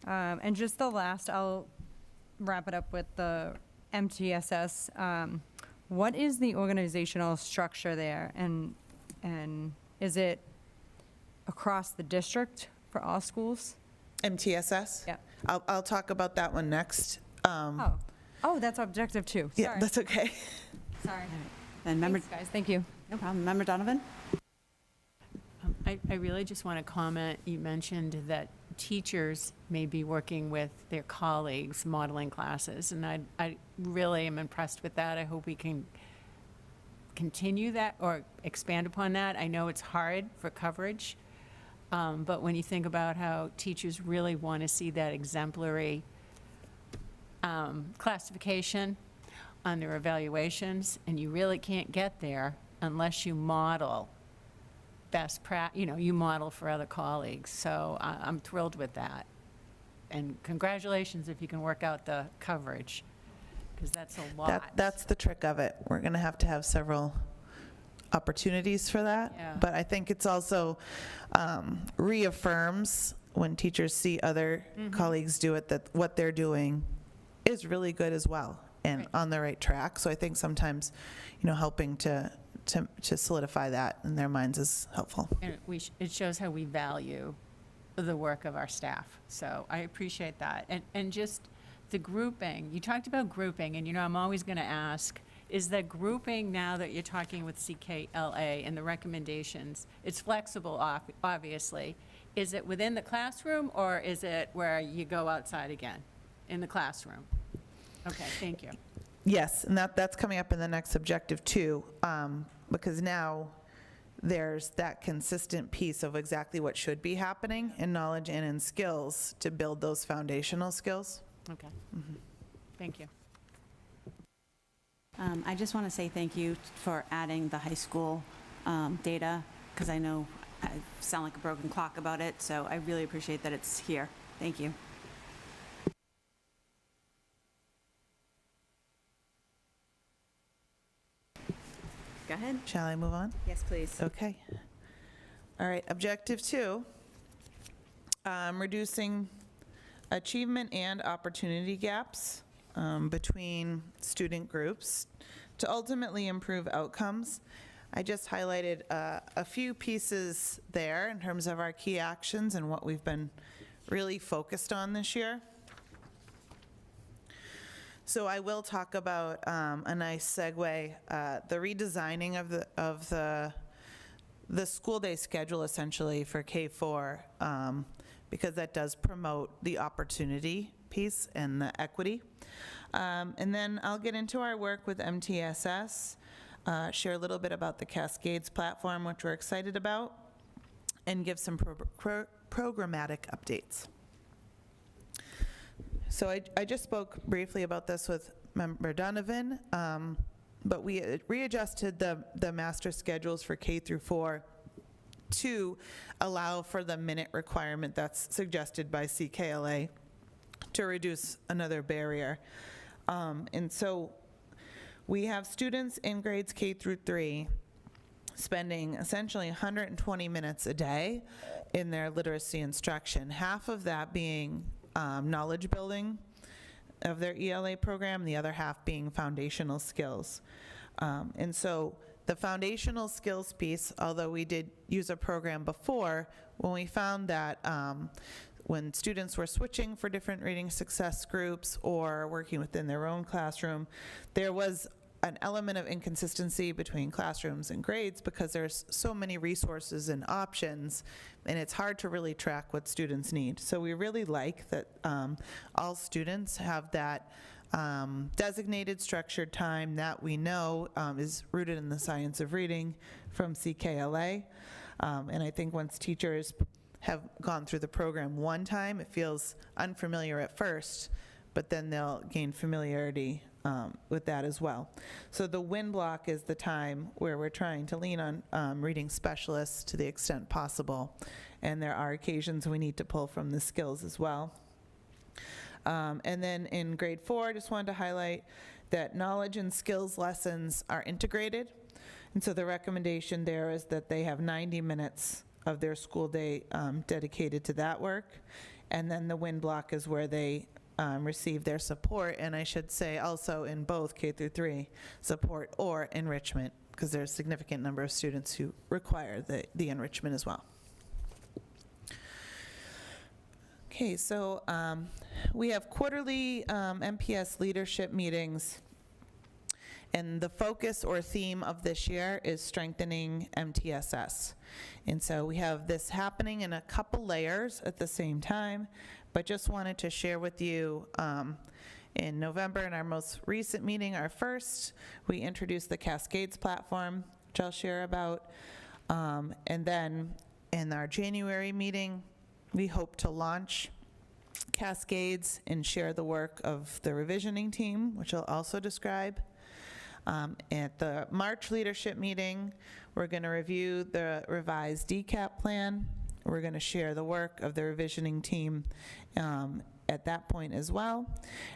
And just the last, I'll wrap it up with the MTSS. What is the organizational structure there? And is it across the district for all schools? MTSS? Yeah. I'll talk about that one next. Oh, that's objective 2. Yeah, Sorry. that's okay. Sorry. And member, Thanks, guys. Thank you. no problem. Member Donovan? I really just want to comment, you mentioned that teachers may be working with their colleagues modeling classes, and I really am impressed with that. I hope we can continue that or expand upon that. I know it's hard for coverage, but when you think about how teachers really want to see that exemplary classification on their evaluations, and you really can't get there unless you model you model for other colleagues. So I'm thrilled with that. And congratulations if you can work out the coverage, because that's a lot. That's the trick of it. We're going to have several opportunities for that. Yeah. But I think it's also reaffirms when teachers see other colleagues do it, that what they're doing is really good as well and Right. on the right track. So I think sometimes, helping to solidify that in their minds is helpful. And it shows how we value the work of our staff. So I appreciate that. And just the grouping, you talked about grouping, and I'm always going to ask, is the grouping, now that you're talking with CKLA and the recommendations, it's flexible, obviously. Is it within the classroom, or is it where you go outside again in the classroom? Okay, thank you. Yes, and that's coming up in the next objective too, because now there's that consistent piece of exactly what should be happening in knowledge and in skills to build those foundational skills. Okay. Thank you. I just want to say thank you for adding the high school data, because I know I sound like a broken clock about it, so I really appreciate that it's here. Thank you. Go ahead. Shall I move on? Yes, please. Okay. All right, objective 2, reducing achievement and opportunity gaps between student groups to ultimately improve outcomes. I just highlighted a few pieces there in terms of our key actions and what we've been really focused on this year. So I will talk about a nice segue, the redesigning of the school day schedule essentially for K-4, because that does promote the opportunity piece and the equity. And then I'll get into our work with MTSS, share a little bit about the Cascades platform, which we're excited about, and give some programmatic updates. So I just spoke briefly about this with Member Donovan, but we readjusted the master schedules for K through 4 to allow for the minute requirement that's suggested by CKLA to reduce another barrier. And so we have students in grades K through 3 spending essentially 120 minutes a day in their literacy instruction, half of that being knowledge building of their ELA program, the other half being foundational skills. And so the foundational skills piece, although we did use a program before, when we found that when students were switching for different reading success groups or working within their own classroom, there was an element of inconsistency between classrooms and grades because there's so many resources and options, and it's hard to really track what students need. So we really like that all students have that designated structured time that we know is rooted in the science of reading from CKLA. And I think once teachers have gone through the program one time, it feels unfamiliar at first, but then they'll gain familiarity with that as well. So the win block is the time where we're trying to lean on reading specialists to the extent possible, and there are occasions we need to pull from the skills as well. And then in grade 4, I just wanted to highlight that knowledge and skills lessons are integrated, and so the recommendation there is that they have 90 minutes of their school day dedicated to that work, and then the win block is where they receive their support, and I should say also in both K through 3, support or enrichment, because there's a significant number of students who require the enrichment as well. Okay, so we have quarterly MPS leadership meetings, and the focus or theme of this year is strengthening MTSS. And so we have this happening in a couple layers at the same time, but just wanted to share with you in November, in our most recent meeting, our first, we introduced the Cascades platform, which I'll share about. And then in our January meeting, we hope to launch Cascades and share the work of the revisioning team, which I'll also describe. At the March leadership meeting, we're going to review the revised DCAP plan. We're going to share the work of the revisioning team at that point as well.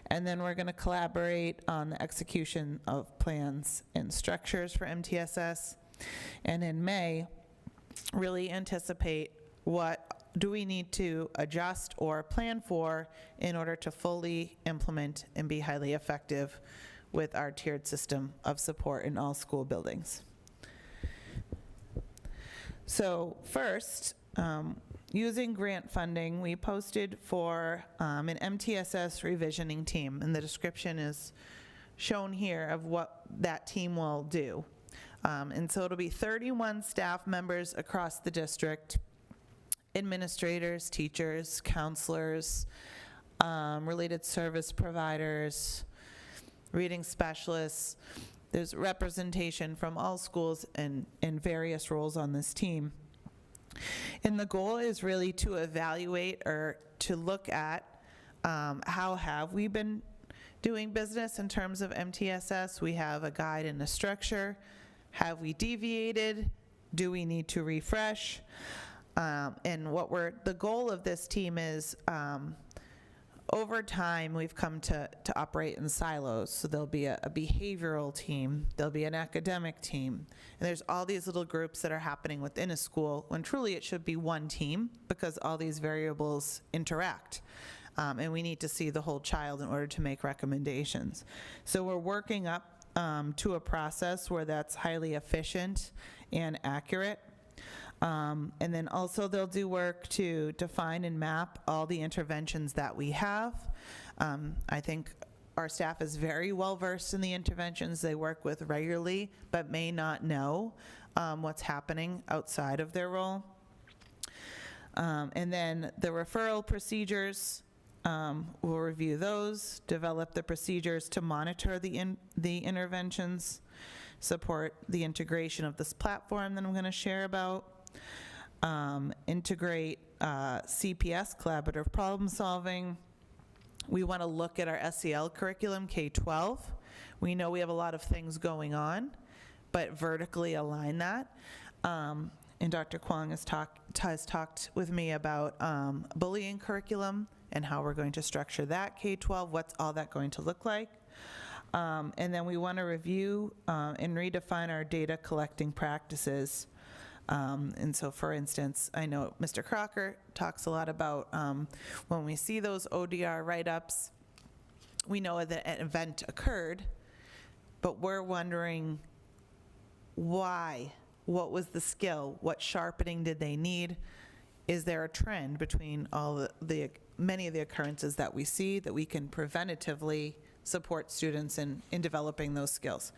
And then we're going to collaborate on the execution of plans and structures for MTSS. And in May, really anticipate what do we need to adjust or plan for in order to fully implement and be highly effective with our tiered system of support in all school buildings. So first, using grant funding, we posted for an MTSS revisioning team, and the description is shown here of what that team will do. And so it'll be 31 staff members across the district, administrators, teachers, counselors, related service providers, reading specialists. There's representation from all schools and various roles on this team. And the goal is really to evaluate or to look at how have we been doing business in terms of MTSS. We have a guide and a structure. Have we deviated? Do we need to refresh? And the goal of this team is over time, we've come to operate in silos. So there'll be a behavioral team, there'll be an academic team, and there's all these little groups that are happening within a school when truly it should be one team because all these variables interact. And we need to see the whole child in order to make recommendations. So we're working up to a process where that's highly efficient and accurate. And then also they'll do work to define and map all the interventions that we have. I think our staff is very well versed in the interventions they work with regularly, but may not know what's happening outside of their role. And then the referral procedures, we'll review those, develop the procedures to monitor the interventions, support the integration of this platform that I'm going to share about, integrate CPS, collaborative problem solving. We want to look at our SEL curriculum, K-12. We know we have a lot of things going on, but vertically align that. And Dr. Kwong has talked with me about bullying curriculum and how we're going to structure that K-12, what's all that going to look like. And then we want to review and redefine our data collecting practices. And so, for instance, I know Mr. Crocker talks a lot about when we see those ODR write-ups, we know that an event occurred, but we're wondering why. What was the skill? What sharpening did they need? Is there a trend between all the many of the occurrences that we see that we can preventatively support students in developing those skills?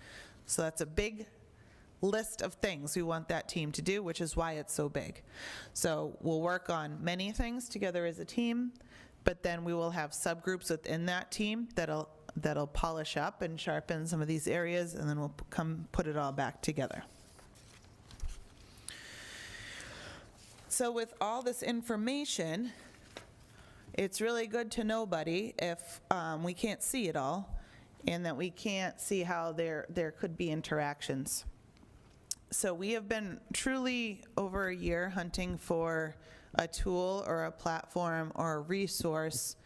So that's a big list of things we want that team to do, which is why it's so big. So we'll work on many things together as a team, but then we will have subgroups within that team that'll polish up and sharpen some of these areas, and then we'll put it all back together. So with all this information, it's really good to nobody if we can't see it all and that we can't see how there could be interactions. So we have been truly over a year hunting for a tool or a platform or a resource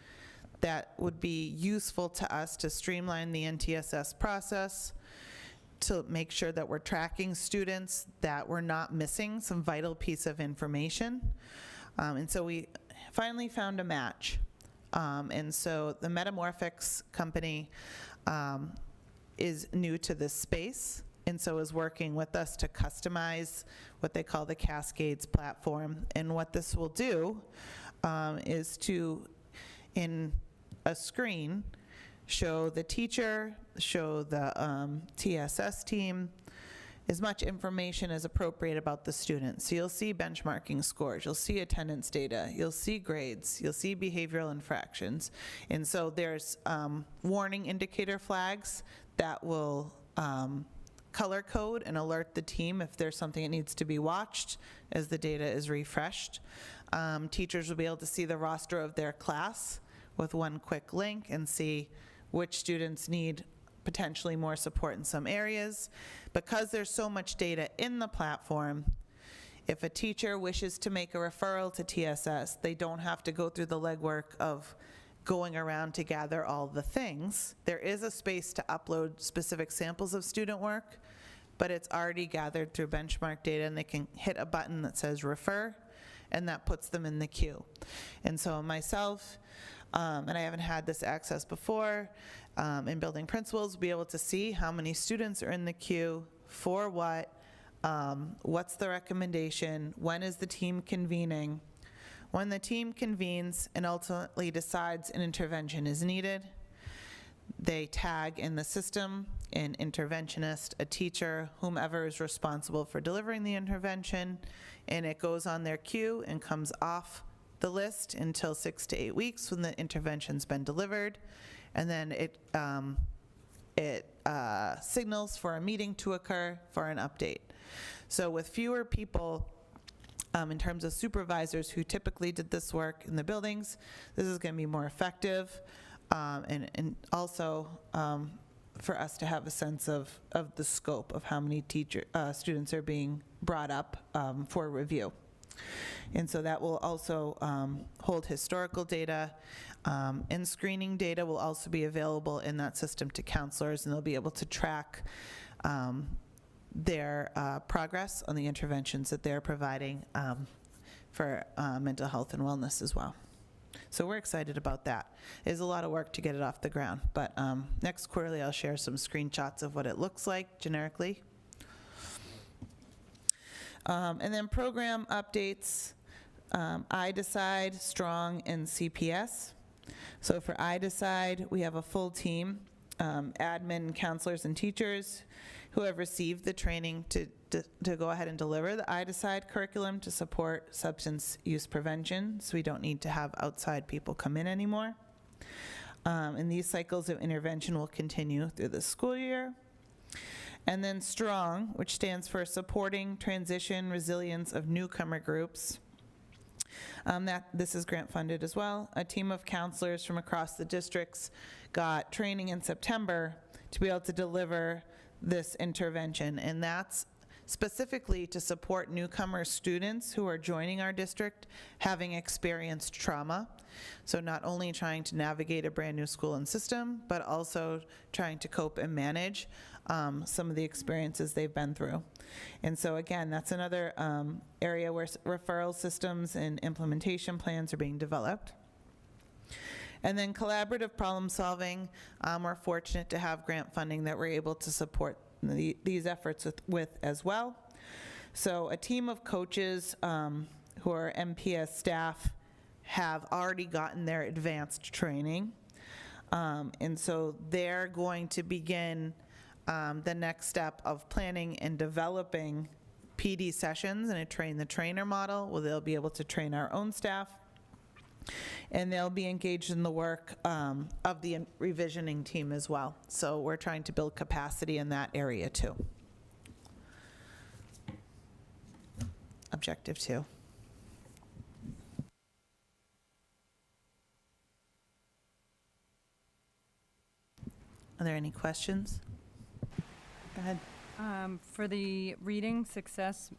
that would be useful to us to streamline the NTSS process, to make sure that we're tracking students, that we're not missing some vital piece of information. And so we finally found a match. And so the Metamorphics company is new to this space, and so is working with us to customize what they call the Cascades platform. And what this will do is to, in a screen, show the teacher, show the TSS team as much information as appropriate about the student. So you'll see benchmarking scores, you'll see attendance data, you'll see grades, you'll see behavioral infractions. And so there's warning indicator flags that will color code and alert the team if there's something that needs to be watched as the data is refreshed. Teachers will be able to see the roster of their class with one quick link and see which students need potentially more support in some areas. Because there's so much data in the platform, if a teacher wishes to make a referral to TSS, they don't have to go through the legwork of going around to gather all the things. There is a space to upload specific samples of student work, but it's already gathered through benchmark data, and they can hit a button that says refer, and that puts them in the queue. And so myself, and I haven't had this access before, in building principals, be able to see how many students are in the queue, for what's the recommendation, when is the team convening. When the team convenes and ultimately decides an intervention is needed, they tag in the system an interventionist, a teacher, whomever is responsible for delivering the intervention, and it goes on their queue and comes off the list until 6 to 8 weeks when the intervention's been delivered, and then it signals for a meeting to occur for an update. So with fewer people, in terms of supervisors who typically did this work in the buildings, this is going to be more effective, and also for us to have a sense of the scope of how many students are being brought up for review. And so that will also hold historical data, and screening data will also be available in that system to counselors, and they'll be able to track their progress on the interventions that they're providing for mental health and wellness as well. So we're excited about that. There's a lot of work to get it off the ground, but next quarterly I'll share some screenshots of what it looks like generically. And then program updates, iDecide, Strong, and CPS. So for iDecide, we have a full team, admin, counselors, and teachers who have received the training to go ahead and deliver the iDecide curriculum to support substance use prevention, so we don't need to have outside people come in anymore. And these cycles of intervention will continue through the school year. And then STRONG, which stands for Supporting Transition Resilience of Newcomer Groups. This is grant funded as well. A team of counselors from across the districts got training in September to be able to deliver this intervention, and that's specifically to support newcomer students who are joining our district having experienced trauma. So not only trying to navigate a brand new school and system, but also trying to cope and manage some of the experiences they've been through. And so again, that's another area where referral systems and implementation plans are being developed. And then collaborative problem solving, we're fortunate to have grant funding that we're able to support these efforts with as well. So a team of coaches who are MPS staff have already gotten their advanced training. And so they're going to begin the next step of planning and developing PD sessions in a train the trainer model, where they'll be able to train our own staff. And they'll be engaged in the work of the revisioning team as well. So we're trying to build capacity in that area too. Objective 2. Are there any questions? Go ahead. For the reading success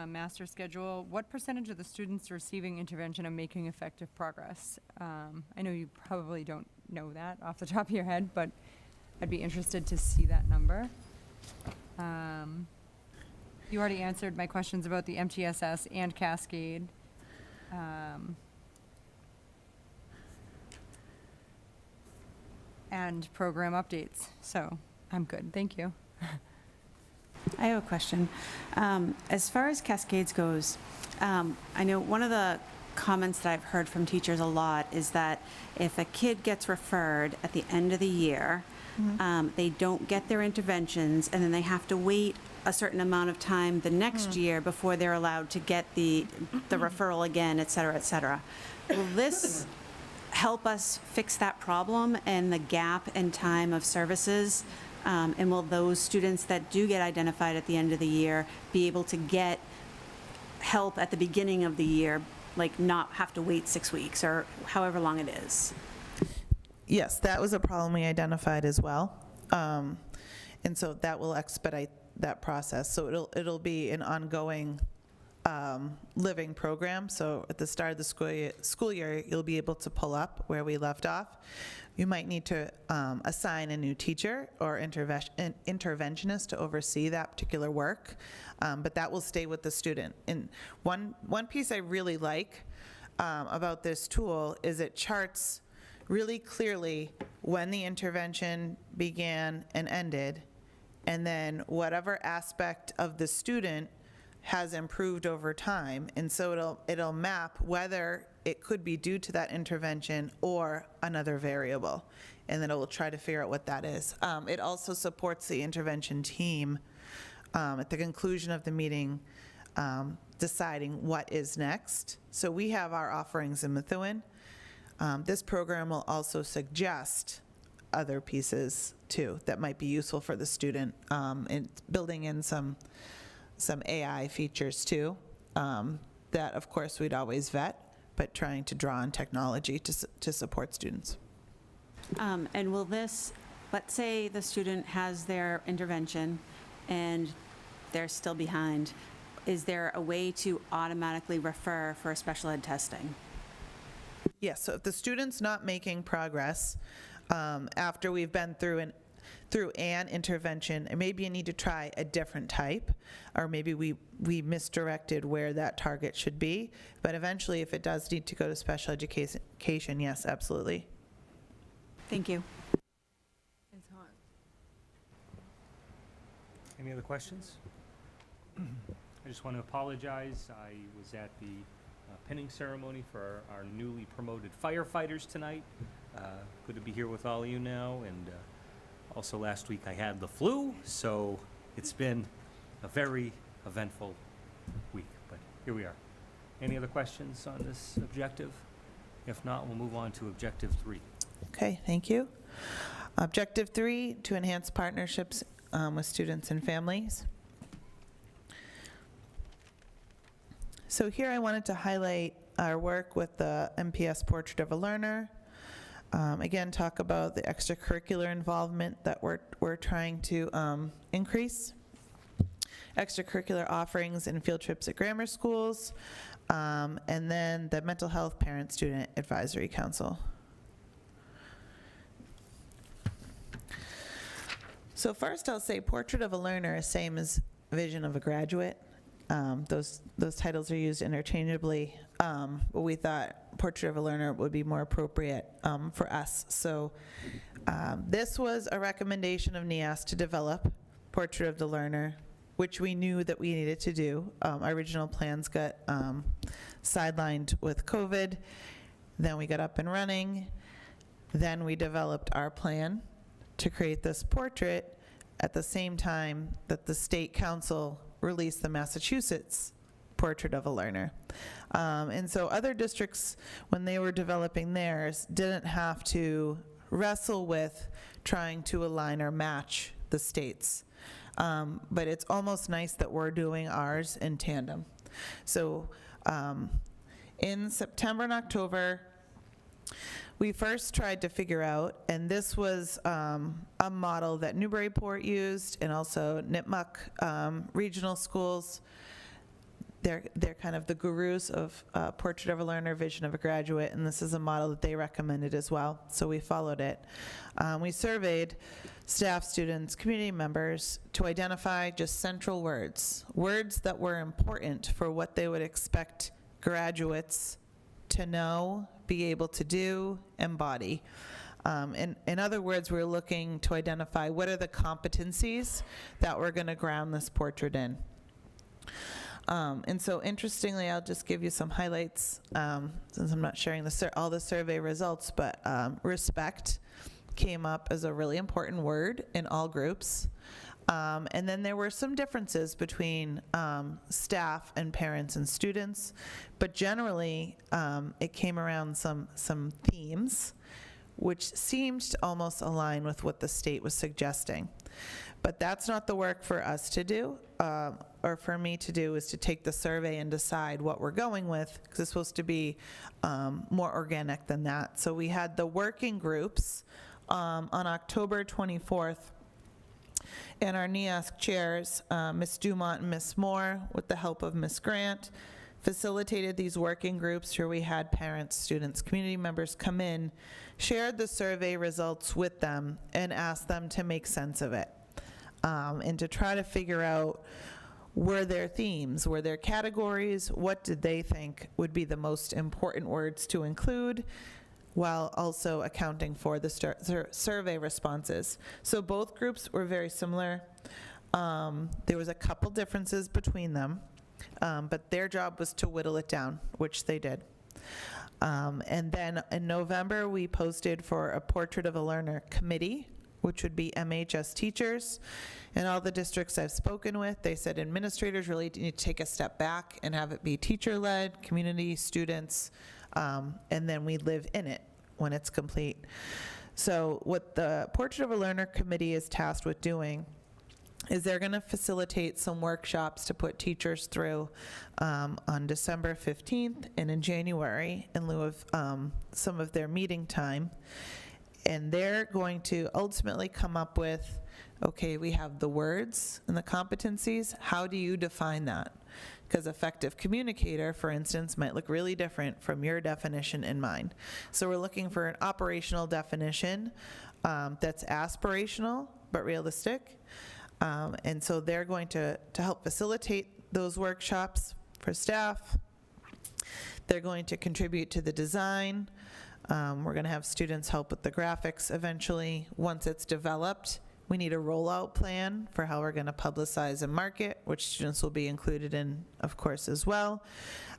master schedule, what percentage of the students receiving intervention are making effective progress? I know you probably don't know that off the top of your head, but I'd be interested to see that number. You already answered my questions about the MTSS and Cascade. And program updates, so I'm good, thank you. I have a question. As far as Cascades goes, I know one of the comments that I've heard from teachers a lot is that if a kid gets referred at the end of the year, they don't get their interventions, and then they have to wait a certain amount of time the next year before they're allowed to get the referral again, et cetera, et cetera. Will this help us fix that problem and the gap in time of services? And will those students that do get identified at the end of the year be able to get help at the beginning of the year, like not have to wait 6 weeks or however long it is? Yes, that was a problem we identified as well. And so that will expedite that process. So it'll be an ongoing living program. So at the start of the school year, you'll be able to pull up where we left off. You might need to assign a new teacher or interventionist to oversee that particular work, but that will stay with the student. And one piece I really like about this tool is it charts really clearly when the intervention began and ended, and then whatever aspect of the student has improved over time. And so it'll map whether it could be due to that intervention or another variable, and then it will try to figure out what that is. It also supports the intervention team at the conclusion of the meeting deciding what is next. So we have our offerings in Methuen. This program will also suggest other pieces too that might be useful for the student, and building in some AI features too, that of course we'd always vet, but trying to draw on technology to support students. And will this, let's say the student has their intervention and they're still behind, is there a way to automatically refer for special ed testing? Yes, so if the student's not making progress, after we've been through an intervention, and maybe you need to try a different type, or maybe we misdirected where that target should be, but eventually if it does need to go to special education, yes, absolutely. Thank you. Any other questions? I just want to apologize. I was at the pinning ceremony for our newly promoted firefighters tonight. Good to be here with all of you now. And also last week I had the flu, so it's been a very eventful week. But here we are. Any other questions on this objective? If not, we'll move on to objective 3. Okay, thank you. Objective 3, to enhance partnerships with students and families. So here I wanted to highlight our work with the MPS Portrait of a Learner. Again, talk about the extracurricular involvement that we're trying to increase. Extracurricular offerings and field trips at grammar schools, and then the Mental Health Parent-Student Advisory Council. So first I'll say Portrait of a Learner is same as Vision of a Graduate. Those titles are used interchangeably, but we thought Portrait of a Learner would be more appropriate for us. So this was a recommendation of NEAS to develop Portrait of the Learner, which we knew that we needed to do. Our original plans got sidelined with COVID. Then we got up and running. Then we developed our plan to create this portrait at the same time that the State Council released the Massachusetts Portrait of a Learner. And so other districts, when they were developing theirs, didn't have to wrestle with trying to align or match the states. But it's almost nice that we're doing ours in tandem. So in September and October, we first tried to figure out, and this was a model that Newburyport used, and also Nipmuc regional schools. They're kind of the gurus of Portrait of a Learner, Vision of a Graduate, and this is a model that they recommended as well, so we followed it. We surveyed staff, students, community members to identify just central words that were important for what they would expect graduates to know, be able to do, embody. In other words, we're looking to identify what are the competencies that we're going to ground this portrait in. And so interestingly, I'll just give you some highlights since I'm not sharing all the survey results, but respect came up as a really important word in all groups. And then there were some differences between staff and parents and students, but generally it came around some themes which seemed to almost align with what the state was suggesting. But that's not the work for us to do, or for me to do, is to take the survey and decide what we're going with, because it's supposed to be more organic than that. So we had the working groups on October 24th, and our NEAS chairs, Ms. Dumont and Ms. Moore, with the help of Ms. Grant, facilitated these working groups where we had parents, students, community members come in, shared the survey results with them, and asked them to make sense of it, and to try to figure out, were there themes, were there categories, what did they think would be the most important words to include, while also accounting for the survey responses. So both groups were very similar. There was a couple differences between them, but their job was to whittle it down, which they did. And then in November, we posted for a Portrait of a Learner committee, which would be MHS teachers. And all the districts I've spoken with, they said administrators really need to take a step back and have it be teacher-led, community, students, and then we live in it when it's complete. So what the Portrait of a Learner committee is tasked with doing is they're going to facilitate some workshops to put teachers through on December 15th and in January in lieu of some of their meeting time. And they're going to ultimately come up with, okay, we have the words and the competencies. How do you define that? because effective communicator, for instance, might look really different from your definition and mine. So we're looking for an operational definition that's aspirational but realistic. And so they're going to help facilitate those workshops for staff. They're going to contribute to the design. We're going to have students help with the graphics eventually. Once it's developed, we need a rollout plan for how we're going to publicize and market, which students will be included in, of course, as well.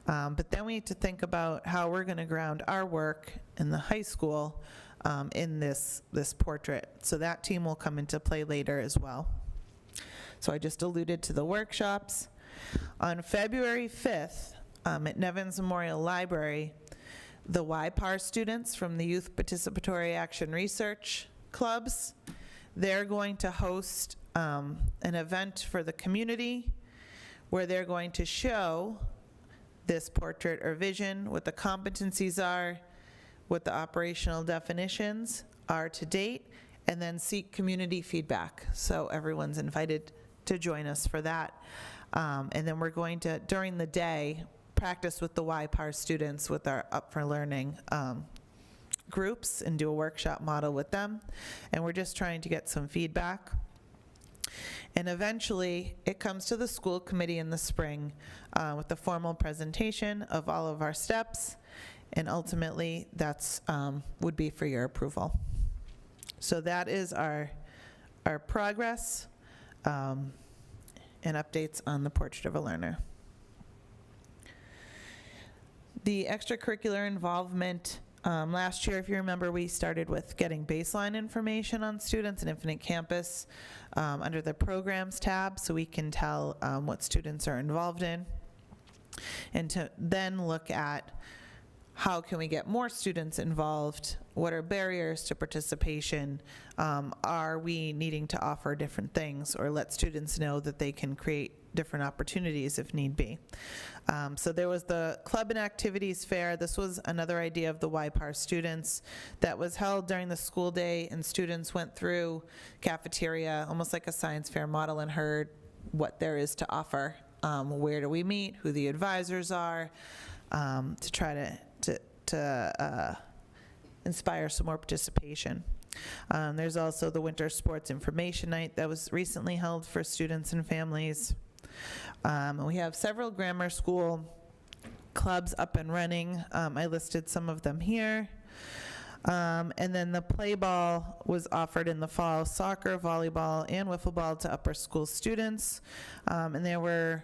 But then we need to think about how we're going to ground our work in the high school in this portrait. So that team will come into play later as well. So I just alluded to the workshops. On February 5th, at Nevins Memorial Library, the YPAR students from the Youth Participatory Action Research Clubs, they're going to host an event for the community where they're going to show this portrait or vision, what the competencies are, what the operational definitions are to date, and then seek community feedback. So everyone's invited to join us for that. And then we're going to, during the day, practice with the YPAR students with our Up for Learning groups and do a workshop model with them. And we're just trying to get some feedback. And eventually, it comes to the school committee in the spring with the formal presentation of all of our steps. And ultimately, that's would be for your approval. So that is our progress and updates on the Portrait of a Learner. The extracurricular involvement, last year, if you remember, we started with getting baseline information on students in Infinite Campus under the programs tab, so we can tell what students are involved in, and to then look at how can we get more students involved? What are barriers to participation? Are we needing to offer different things or let students know that they can create different opportunities if need be? So there was the Club and Activities Fair. This was another idea of the YPAR students that was held during the school day, and students went through cafeteria, almost like a science fair model, and heard what there is to offer. Where do we meet, who the advisors are, to try to inspire some more participation. There's also the Winter Sports Information Night that was recently held for students and families. And we have several grammar school clubs up and running. I listed some of them here. And then the play ball was offered in the fall, soccer, volleyball, and wiffle ball to upper school students. And there were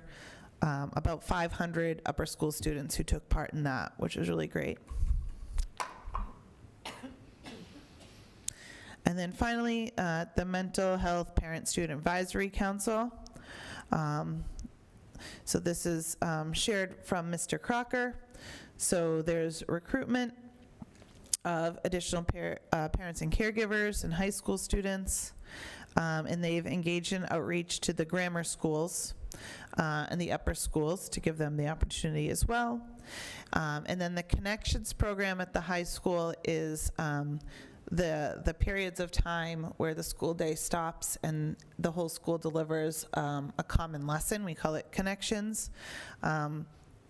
about 500 upper school students who took part in that, which was really great. And then finally, the Mental Health Parent Student Advisory Council. So this is shared from Mr. Crocker. So there's recruitment of additional parents and caregivers and high school students, and they've engaged in outreach to the grammar schools and the upper schools to give them the opportunity as well. And then the Connections program at the high school is the periods of time where the school day stops and the whole school delivers a common lesson. We call it Connections.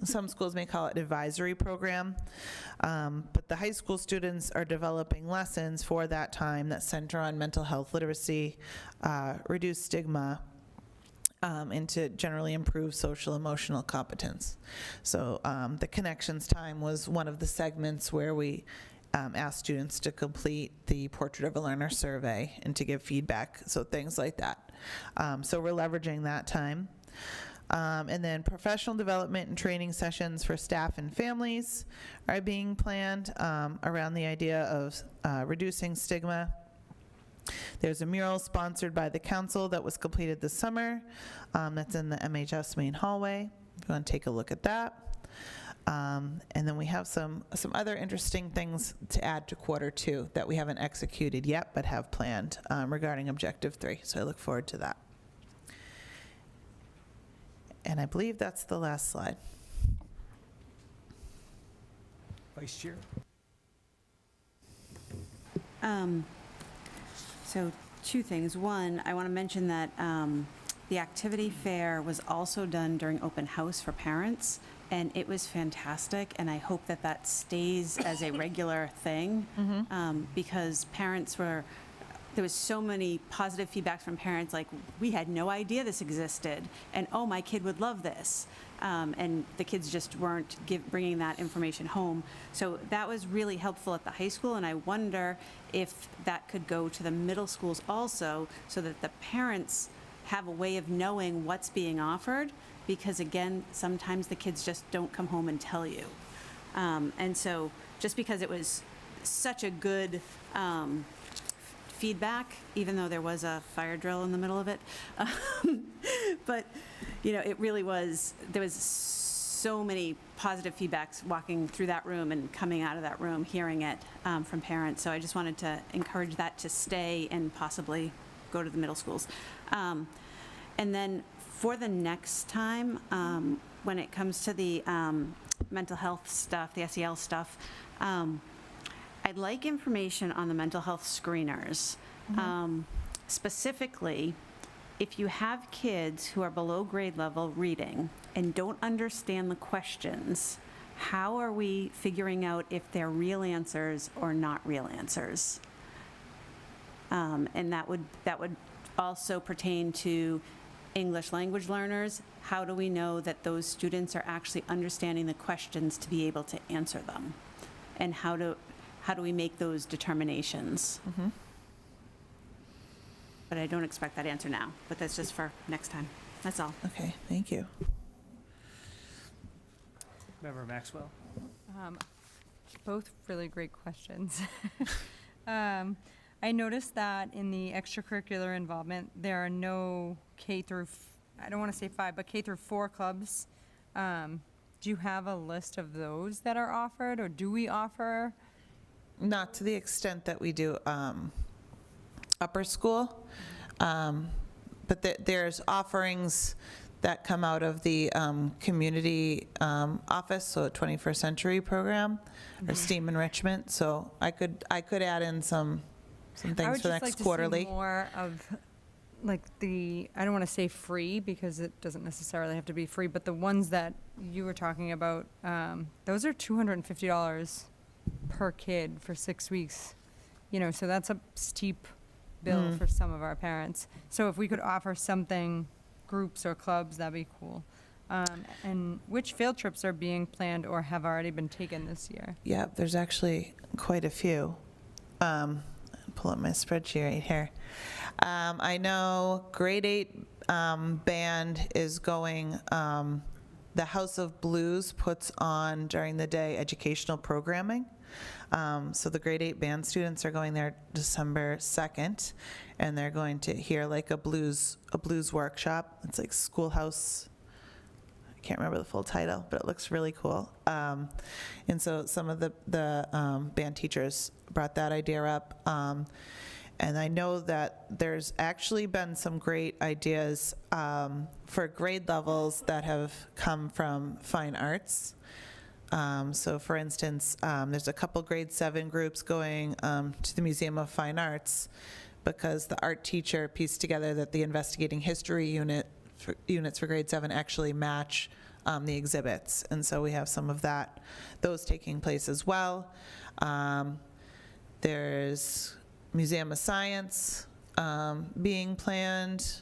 Some schools may call it advisory program, but the high school students are developing lessons for that time that center on mental health literacy, reduce stigma, and to generally improve social emotional competence. So the Connections time was one of the segments where we asked students to complete the Portrait of a Learner survey and to give feedback, so things like that. So we're leveraging that time. And then professional development and training sessions for staff and families are being planned around the idea of reducing stigma. There's a mural sponsored by the council that was completed this summer that's in the MHS main hallway, if you want to take a look at that. And then we have some other interesting things to add to Q2 that we haven't executed yet but have planned regarding Objective 3, so I look forward to that. And I believe that's the last slide. Vice Chair. So two things. One, I want to mention that the activity fair was also done during open house for parents, and it was fantastic, and I hope that that stays as a regular thing, because parents were, there was so many positive feedbacks from parents, like, we had no idea this existed, and oh, my kid would love this. And the kids just weren't bringing that information home. So that was really helpful at the high school, and I wonder if that could go to the middle schools also, so that the parents have a way of knowing what's being offered, because again, sometimes the kids just don't come home and tell you. And so just because it was such a good feedback, even though there was a fire drill in the middle of it. But, you know, it really was, there was so many positive feedbacks walking through that room and coming out of that room, hearing it from parents. So I just wanted to encourage that to stay and possibly go to the middle schools. And then for the next time, when it comes to the mental health stuff, the SEL stuff, I'd like information on the mental health screeners. Specifically, if you have kids who are below grade level reading and don't understand the questions, how are we figuring out if they're real answers or not real answers? And that would also pertain to English language learners. How do we know that those students are actually understanding the questions to be able to answer them? And how do we make those determinations? But I don't expect that answer now, but that's just for next time. That's all. Okay, thank you. Member Maxwell? Both really great questions. I noticed that in the extracurricular involvement, there are no K through, I don't want to say 5, but K through 4 clubs. Do you have a list of those that are offered, or do we offer? Not to the extent that we do upper school, but there's offerings that come out of the community office, so 21st Century program, or STEAM enrichment. So I could add in some things for next quarterly. I would just like to see more of, like, I don't want to say free, because it doesn't necessarily have to be free, but the ones that you were talking about, those are $250 per kid for 6 weeks. You know, so that's a steep bill for some of our parents. So if we could offer something, groups or clubs, that'd be cool. And which field trips are being planned or have already been taken this year? Yeah, there's actually quite a few. Pull up my spreadsheet right here. I know grade 8 band is going, the House of Blues puts on during the day educational programming. So the grade 8 band students are going there December 2nd, and they're going to hear like a blues workshop. It's like Schoolhouse. I can't remember the full title, but it looks really cool. And so some of the band teachers brought that idea up. And I know that there's actually been some great ideas for grade levels that have come from fine arts. So for instance, there's a couple grade 7 groups going to the Museum of Fine Arts, because the art teacher pieced together that the investigating history units for grade 7 actually match the exhibits. And so we have some of those taking place as well. There's Museum of Science being planned.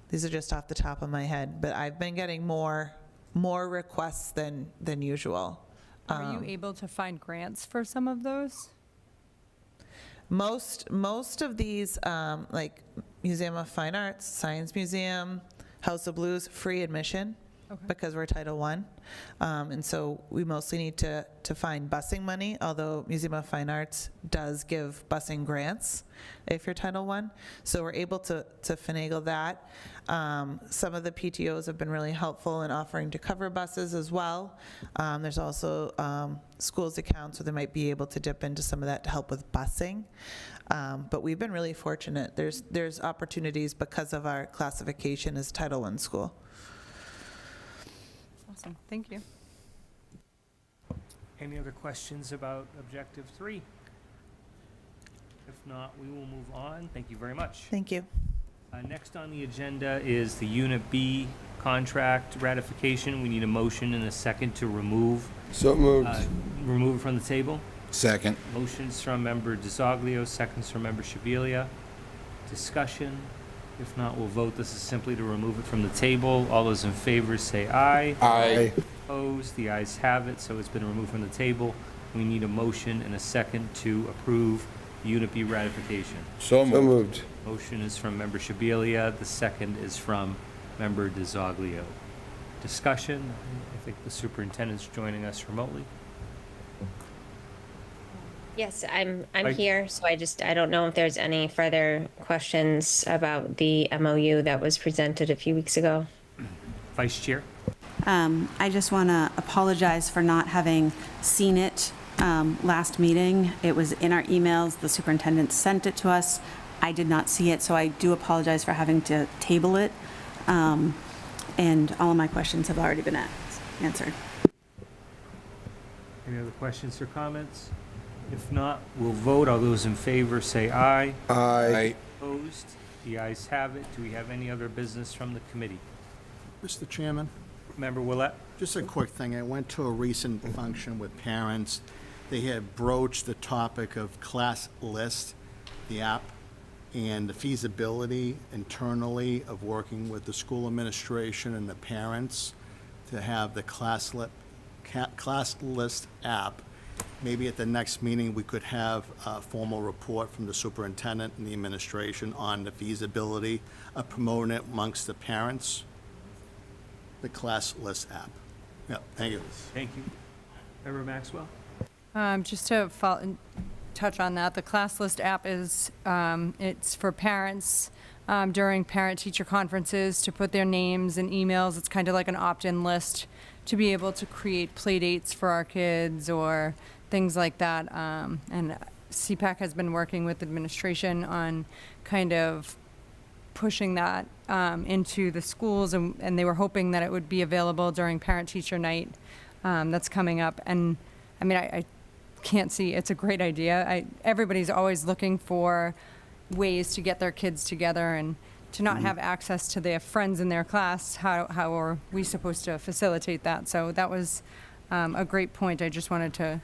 These are just off the top of my head, but I've been getting more requests than usual. Are you able to find grants for some of those? Most of these, like Museum of Fine Arts, Science Museum, House of Blues, free admission. Okay. Because we're Title I. And so we mostly need to find busing money, although Museum of Fine Arts does give busing grants if you're Title I. So we're able to finagle that. Some of the PTOs have been really helpful in offering to cover buses as well. There's also schools accounts where they might be able to dip into some of that to help with busing. But we've been really fortunate. There's opportunities because of our classification as Title I school. Awesome, thank you. Any other questions about Objective 3? If not, we will move on. Thank you very much. Thank you. Next on the agenda is the Unit B contract ratification. We need a motion and a second to remove. So moved. Remove it from the table. Second. Motions from member DiZoglio, seconds from member Shabilia. Discussion. If not, we'll vote. This is simply to remove it from the table. All those in favor say aye. Aye. Opposed? The ayes have it, so it's been removed from the table. We need a motion and a second to approve Unit B ratification. So moved. Motion is from member Shabilia. The second is from member DiZoglio. Discussion. I think the superintendent's joining us remotely. Yes, I'm Right. here, so I don't know if there's any further questions about the MOU that was presented a few weeks ago. Vice Chair? I just want to apologize for not having seen it last meeting. It was in our emails. The superintendent sent it to us. I did not see it, so I do apologize for having to table it. And all of my questions have already been answered. Any other questions or comments? If not, we'll vote. All those in favor say aye. Aye. Opposed? The ayes have it. Do we have any other business from the committee? Mr. Chairman, Member Willett? just a quick thing. I went to a recent function with parents. They had broached the topic of Class List, the app, and the feasibility internally of working with the school administration and the parents to have the Class List app. Maybe at the next meeting, we could have a formal report from the superintendent and the administration on the feasibility of promoting it amongst the parents, the Class List app. Yeah, thank you. Thank you. Member Maxwell? Just to touch on that, the Class List app is, it's for parents during parent-teacher conferences to put their names and emails. It's kind of like an opt-in list to be able to create play dates for our kids or things like that. And CPAC has been working with administration on kind of pushing that into the schools, and they were hoping that it would be available during parent-teacher night that's coming up. And I mean, I can't see, it's a great idea. Everybody's always looking for ways to get their kids together, and to not have access to their friends in their class, how are we supposed to facilitate that? So that was a great point. I just wanted to,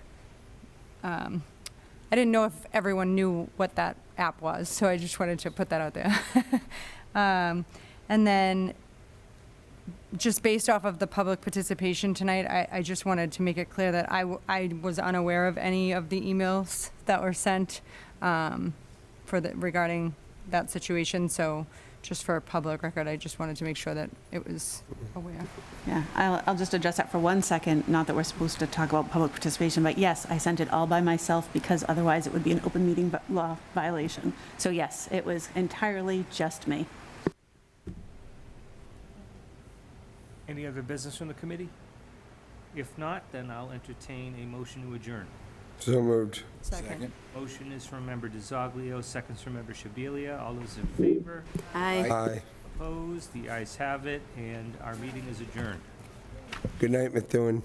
I didn't know if everyone knew what that app was, so I just wanted to put that out there. And then, just based off of the public participation tonight, I just wanted to make it clear that I was unaware of any of the emails that were sent regarding that situation. So just for a public record, I just wanted to make sure that it was aware. Yeah, I'll just address that for 1 second. Not that we're supposed to talk about public participation, but yes, I sent it all by myself because otherwise it would be an open meeting law violation. So yes, it was entirely just me. Any other business from the committee? If not, then I'll entertain a motion to adjourn. So moved. Second. Motion is from member DiZoglio, seconds from member Shabilia. All those in favor? Aye. Aye. Opposed? The ayes have it, and our meeting is adjourned. Good night, Methuen.